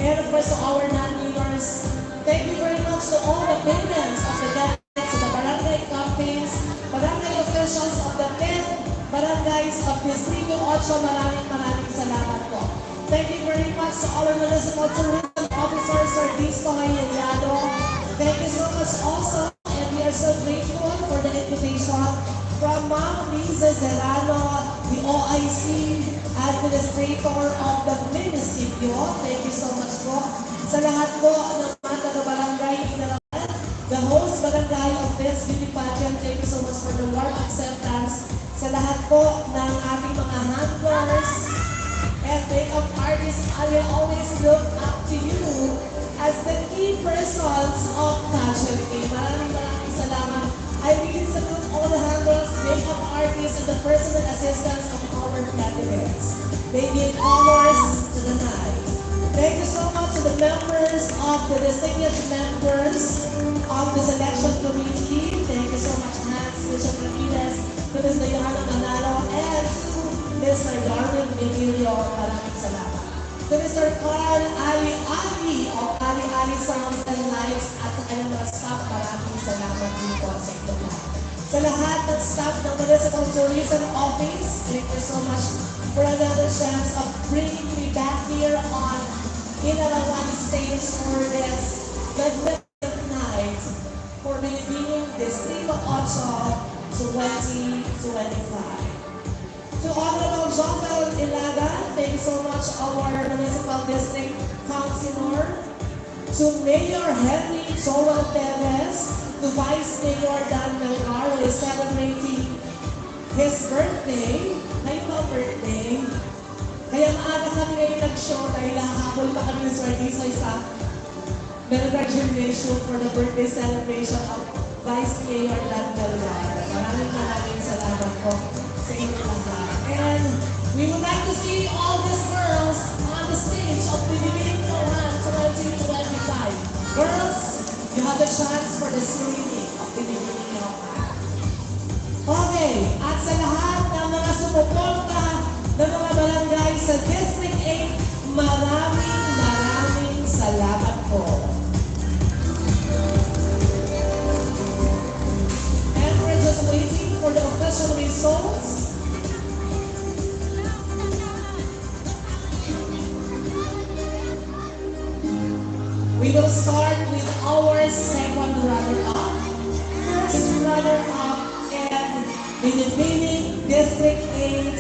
and of course to our non-leaders. Thank you very much to all the patrons of the delegates, to the barangay captains, barangay officials of the 10 barangays of Distrito 8. Maraming salamat po. Thank you very much to all our municipal tourism officers, Sir Disto Hayeliado. Thank you so much also, and we are so grateful for the invitation from Ma'am Liza Zelano, the OIC Administrator of the Municipio. Thank you so much po. Sa lahat po ng mga taga-barangay Inaraman, the host barangay of this beauty pageant, thank you so much for the warm acceptance. Sa lahat po ng ating mga handlers and makeup artists, I will always look up to you as the key persons of pageant day. Maraming salamat. I really salute all the handlers, makeup artists, and the personal assistants of our candidates. They did honors to the night. Thank you so much to the members of the distinguished members of the selection committee. Thank you so much, Hans, Bishop Ramirez, to Ms. Johanna Manalo, and to Mr. Darwin Emilio. Maraming salamat. to Mr. Carl Ali Ali of Ali Ali Sounds and Lights at sa kanyang mga staff, maraming salamat din po sa inyo. Sa lahat ng staff ng Municipal Tourism Office, thank you so much for another chance of bringing me back here on Inalawan stage for this magnificent night for Binibining Distrito 8 2025. To Honorable Jovel Ilaga, thank you so much our Municipal District Councilor. To Mayor Henry Joel Perez, to Vice Mayor Dan Melgar, who is celebrating his birthday. Ngayon ba ang birthday? Kaya maaga kami ngayon nag-show dahil hahabol pa kami ng Swardisoy sa Melgar Gymnasium for the birthday celebration of Vice Mayor Dan Melgar. Maraming salamat po sa inyo lahat. And we would like to see all these girls on the stage of Binibining Naujan 2025. Girls, you have the chance for the screening of Binibining Naujan. Okay, at sa lahat ng mga sumuporta ng mga barangay sa District 8, maraming salamat po. And we're just waiting for the official results. We will start with our second runner-up, first runner-up, and Binibining District 8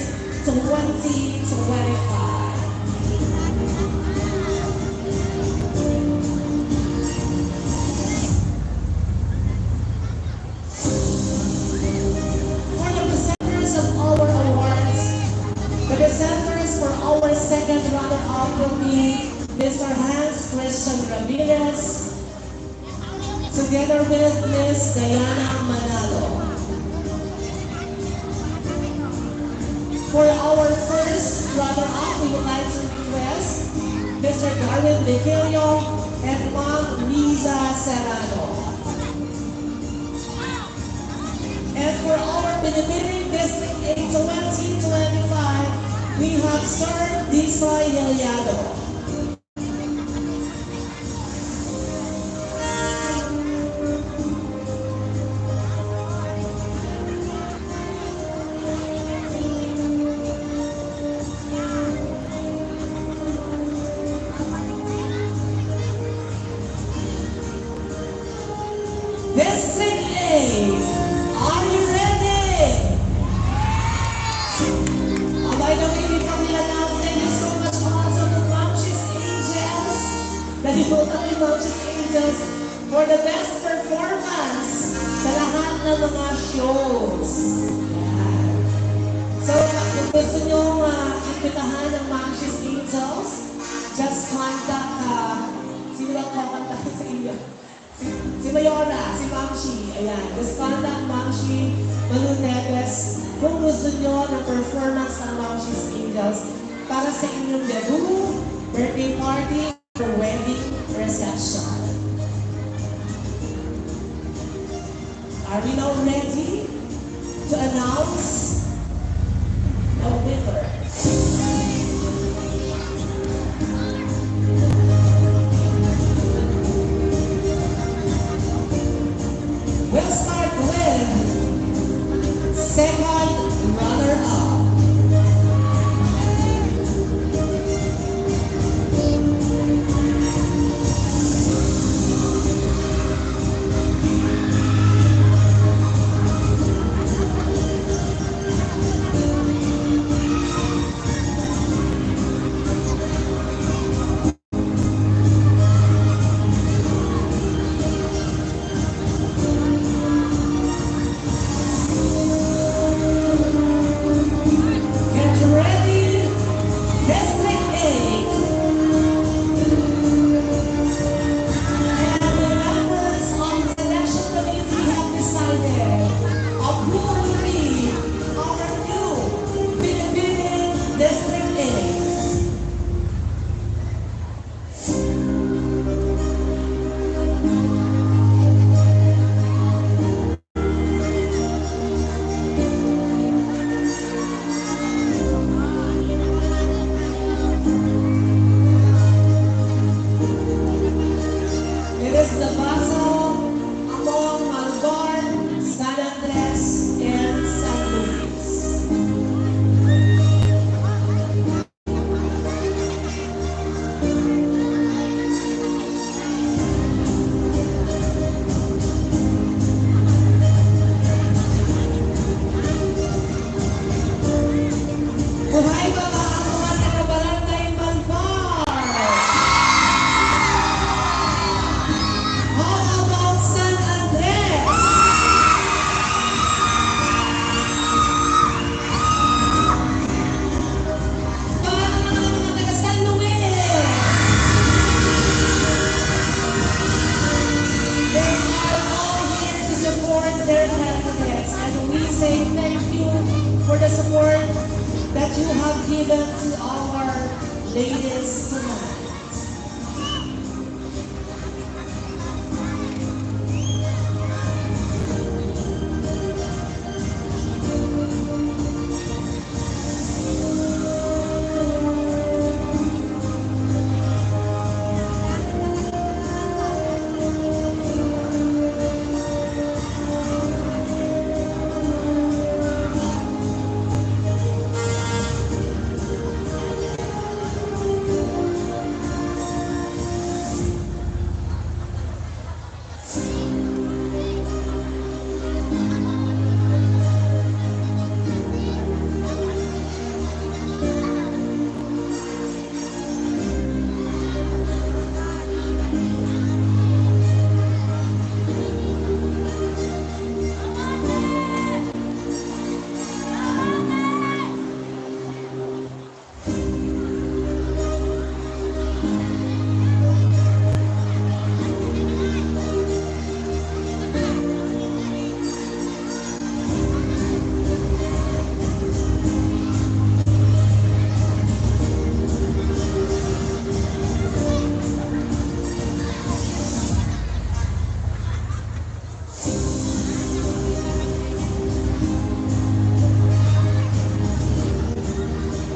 2025. For the presenters of our awards, the presenters for our second runner-up will be Mr. Hans Christian Ramirez, together with Ms. Diana Manalo. For our first runner-up, we would like to request Mr. Darwin Vigilio and Ma'am Riza Serrano. And for our Binibining District 8 2025, we have Sir Disoy Hilyado. District 8, are you ready? By the way, before we announce, thank you so much also to Mamshi's Angels, the Diputang Mamshi's Angels, for the best performance sa lahat ng mga shows. Yan. So, kung gusto nyo imbitahan ng Mamshi's Angels, just contact, sino lang kakantahin sa inyo? Si Mayora, si Mamshi, ayan. Just contact Mamshi Malunetes kung gusto nyo ng performance ng Mamshi's Angels para sa inyong debut, birthday party, or wedding reception. Are we now ready to announce the winner? We'll start with second runner-up. that you have given to our ladies tonight.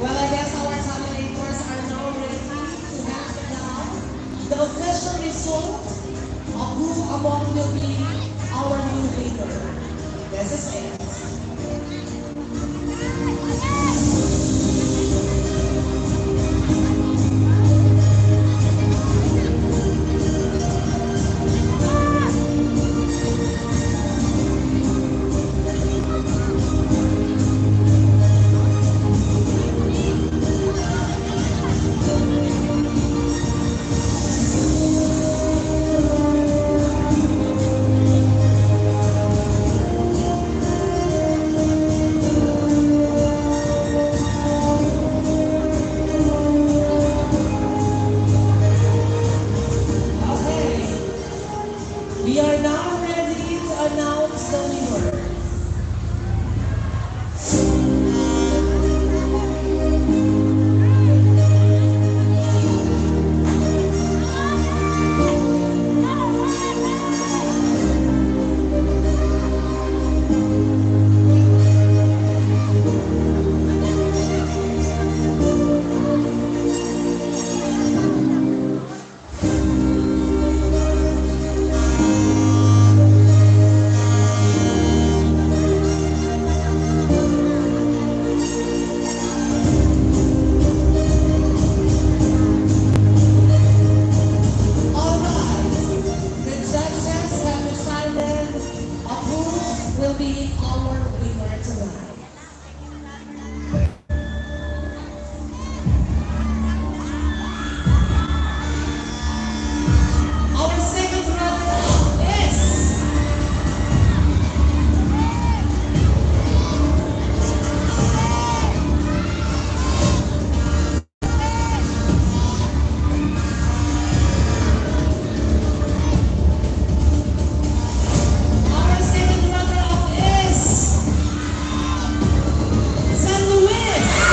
Well, I guess our tabulator's are now ready to hand down the official result of who among will be our new leader. This is it. Okay, we are now ready to announce the winner. Alright, the judges have decided who will be our winner tonight. Our second runner is our second runner-up is San Luis.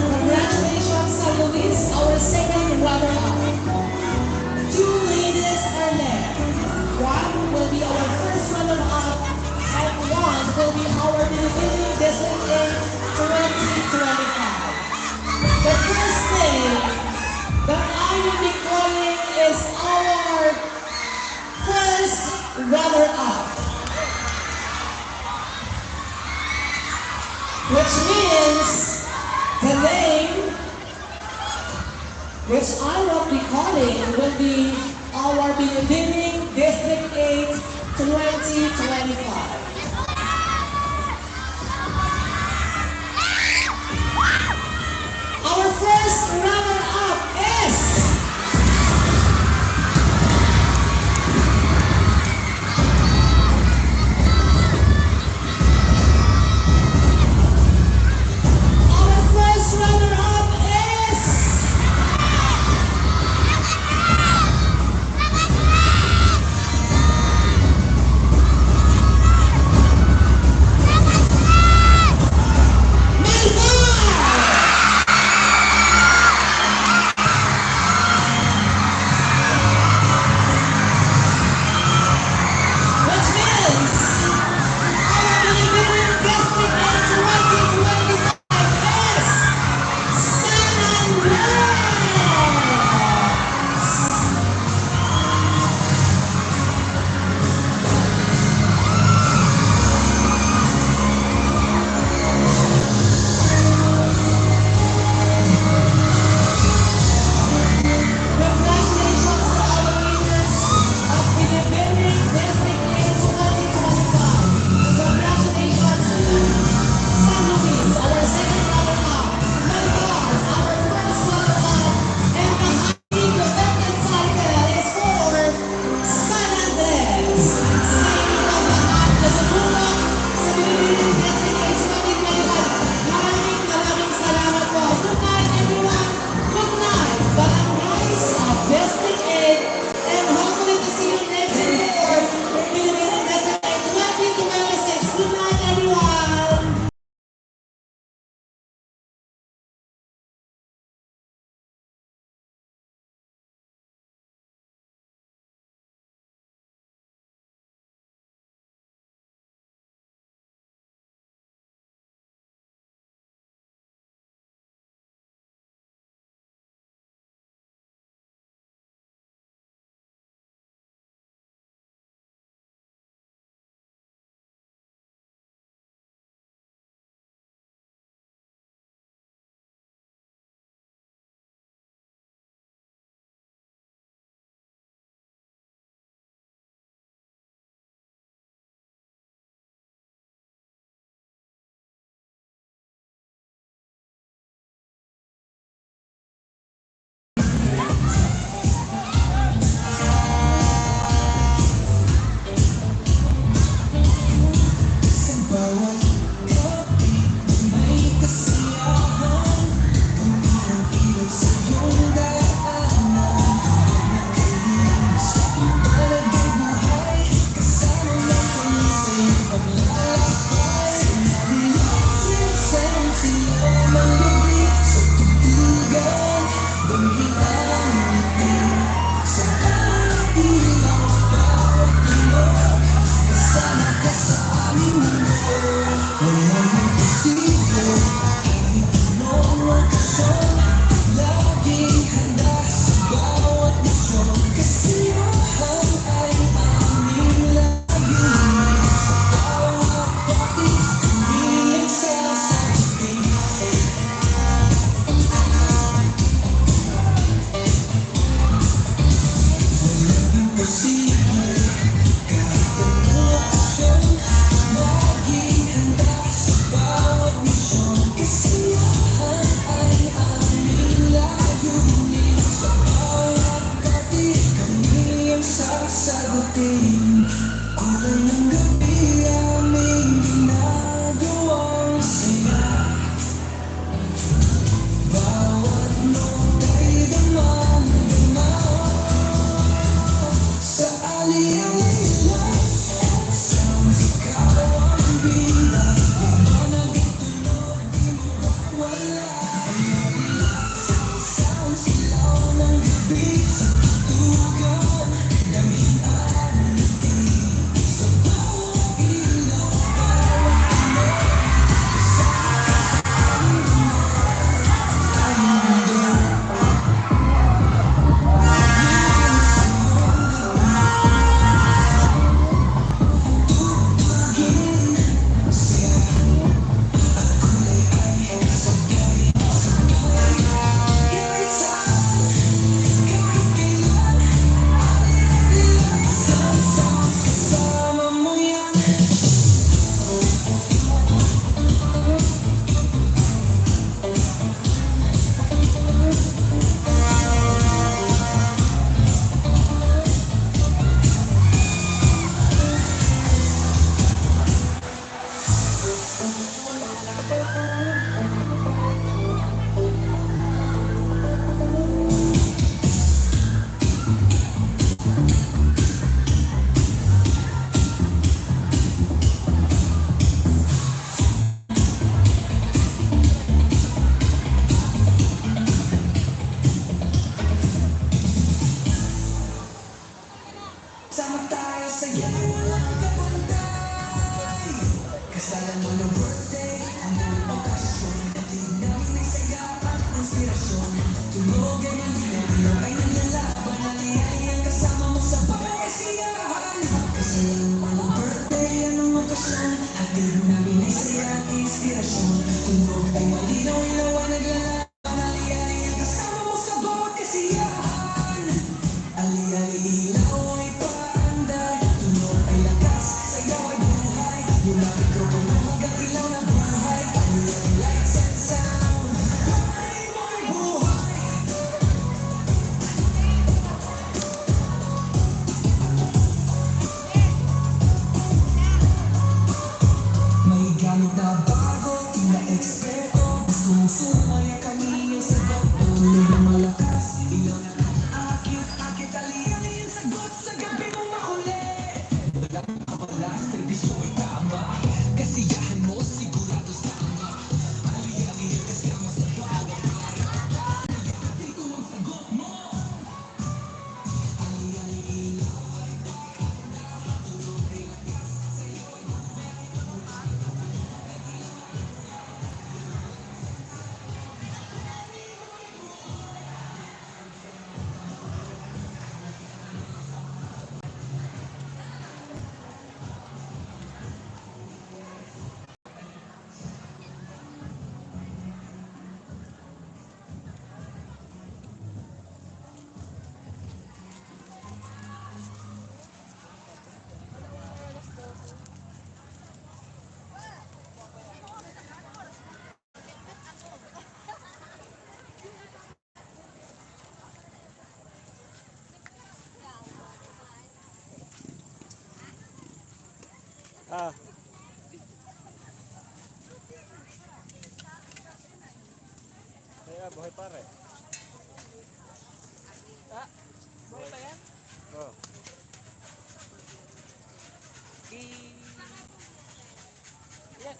Congratulations, San Luis, our second runner-up. Two ladies are left. One will be our first runner-up, and one will be our Philippine District in 2025. The first thing that I will be calling is our first runner-up, which means the name which I will be calling will be our Binibining District 8, 2025. Our first runner-up is Tunog ay malinaw, ilaw ang naglalaban. Ali-ali, kasama mo sa bawat kasiyahan. Ali-ali, ilaw ay paandar. Tunog ay lakas, sayaw ay buhay. Lumapit ko kung hanggang ilaw na buhay. Ali-ali, lights and sound. Buhay mo'y buhay. May gamit na bago, ina-eksperto. Gusto mong sumaya kami yung sagot. Tuloy na malakas, ilaw na akit. Akit ali-ali yung sagot sa gabi mong makulit. Wala kang kawalas, tradisyon ay tama. Kasiyahan mo, sigurado sama. Ali-ali yung kasama sa bawat parada. Dito ang sagot mo. Ali-ali ilaw ay pakanda. Tunog ay lakas, sayaw ay buhay.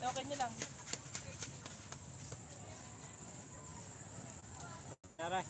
Okay nyo lang. Tara.